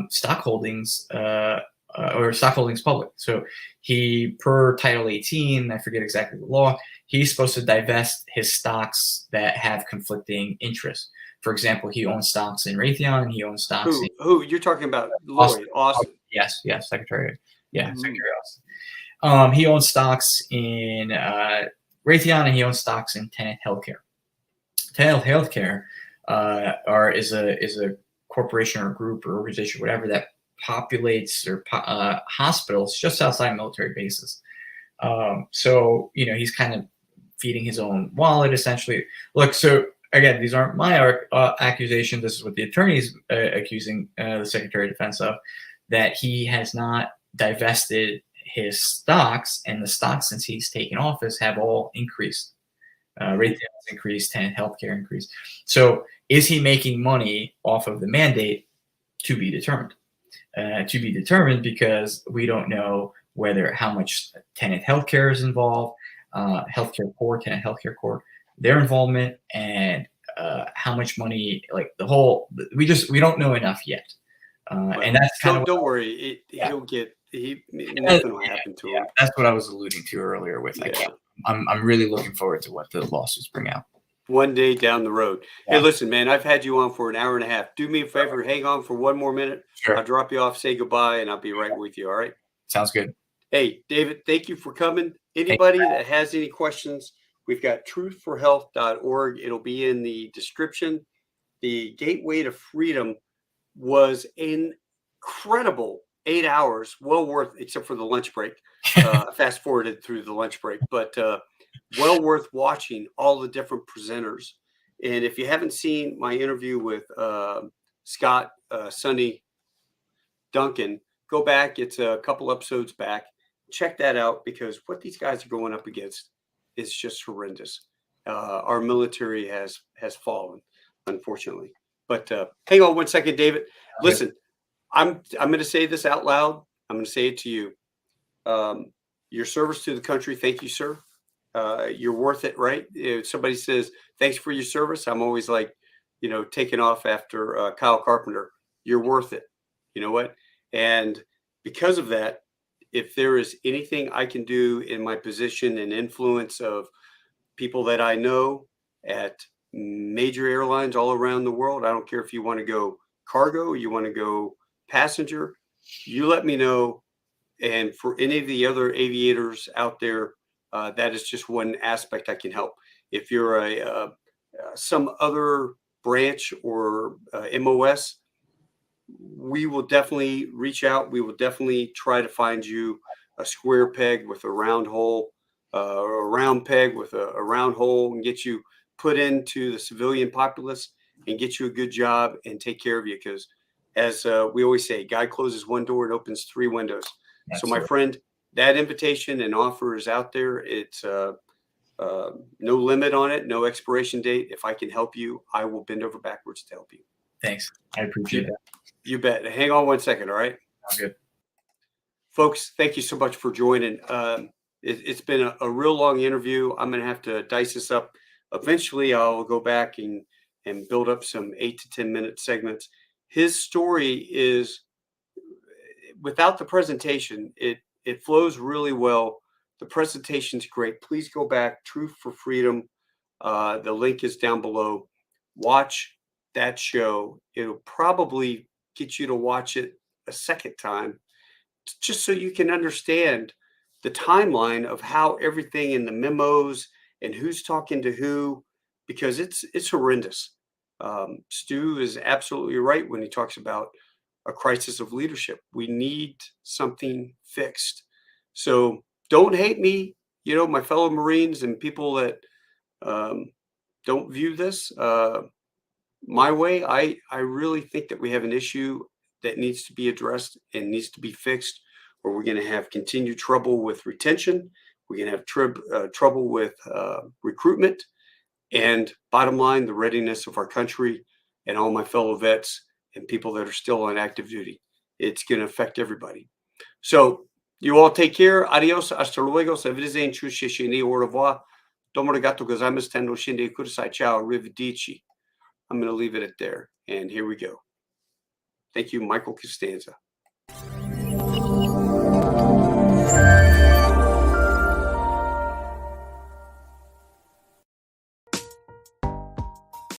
stock holdings or stock holdings public. So he, per Title 18, I forget exactly the law, he's supposed to divest his stocks that have conflicting interests. For example, he owns stocks in Raytheon, and he owns stocks in Who you're talking about? Lloyd Austin. Yes, Secretary. Yeah, Secretary Austin. He owns stocks in Raytheon, and he owns stocks in Tenet Healthcare. Tenet Healthcare is a corporation or group or organization, whatever, that populates or hospitals just outside military bases. So he's kind of feeding his own wallet, essentially. Look, so again, these aren't my accusations. This is what the attorney's accusing the Secretary of Defense of, that he has not divested his stocks, and the stocks since he's taken office have all increased. Raytheon's increased, Tenet Healthcare increased. So is he making money off of the mandate? To be determined. Because we don't know how much Tenet Healthcare is involved, Tenet Healthcare Corp, their involvement, and how much money, like we don't know enough yet. And that's kind of, don't worry, nothing will happen to him. That's what I was alluding to earlier with. Yeah. I'm really looking forward to what the lawsuits bring out. One day down the road. Yeah. Hey, listen, man, I've had you on for an hour and a half. Do me a favor, hang on for one more minute. Sure. I'll drop you off, say goodbye, and I'll be right with you. All right? Sounds good. Hey, David, thank you for coming. Anybody that has any questions, we've got truthforhealth.org. It'll be in the description. The Gateway to Freedom was incredible 8 hours, well worth, except for the lunch break. Fast forwarded through the lunch break, but well worth watching all the different presenters. And if you haven't seen my interview with Scott Sonny Duncan, go back. It's a couple episodes back. Check that out, because what these guys are going up against is just horrendous. Our military has fallen, unfortunately. But hang on one second, David. Listen, I'm going to say this out loud. I'm going to say it to you. Your service to the country, thank you, sir. You're worth it, right? If somebody says, thanks for your service, I'm always like, taking off after Kyle Carpenter. You're worth it. You know what? And because of that, if there is anything I can do in my position and influence of people that I know at major airlines all around the world, I don't care if you want to go cargo, you want to go passenger, you let me know. And for any of the other aviators out there, that is just one aspect I can help. If you're some other branch or MOS, we will definitely reach out. We will definitely try to find you a square peg with a round hole, or a round peg with a round hole, and get you put into the civilian populace and get you a good job and take care of you. Because as we always say, God closes one door and opens three windows. Absolutely. So my friend, that invitation and offer is out there. It's no limit on it, no expiration date. If I can help you, I will bend over backwards to help you. Thanks. I appreciate that. You bet. Hang on one second. All right. Sounds good. Folks, thank you so much for joining. It's been a real long interview. I'm going to have to dice this up. Eventually, I'll go back and build up some 8 to 10 minute segments. His story is, without the presentation, it flows really well. The presentation's great. Please go back, Truth for Freedom. The link is down below. Watch that show. It'll probably get you to watch it a second time, just so you can understand the timeline of how everything in the memos and who's talking to who, because it's horrendous. Stu is absolutely right when he talks about a crisis of leadership. We need something fixed. So don't hate me, my fellow Marines and people that don't view this my way. I really think that we have an issue that needs to be addressed and needs to be fixed, or we're going to have continued trouble with retention. We're going to have trouble with recruitment. And bottom line, the readiness of our country and all my fellow vets and people that are still on active duty. It's going to affect everybody. So you all take care. Adios. Hasta luego. Se widzeń. Czuć się nie. Au revoir. Domo arigato gozaimasu. Tendo shinde kudasai. Ciao. Arrivederci. I'm going to leave it at there. And here we go. Thank you, Michael Costanza.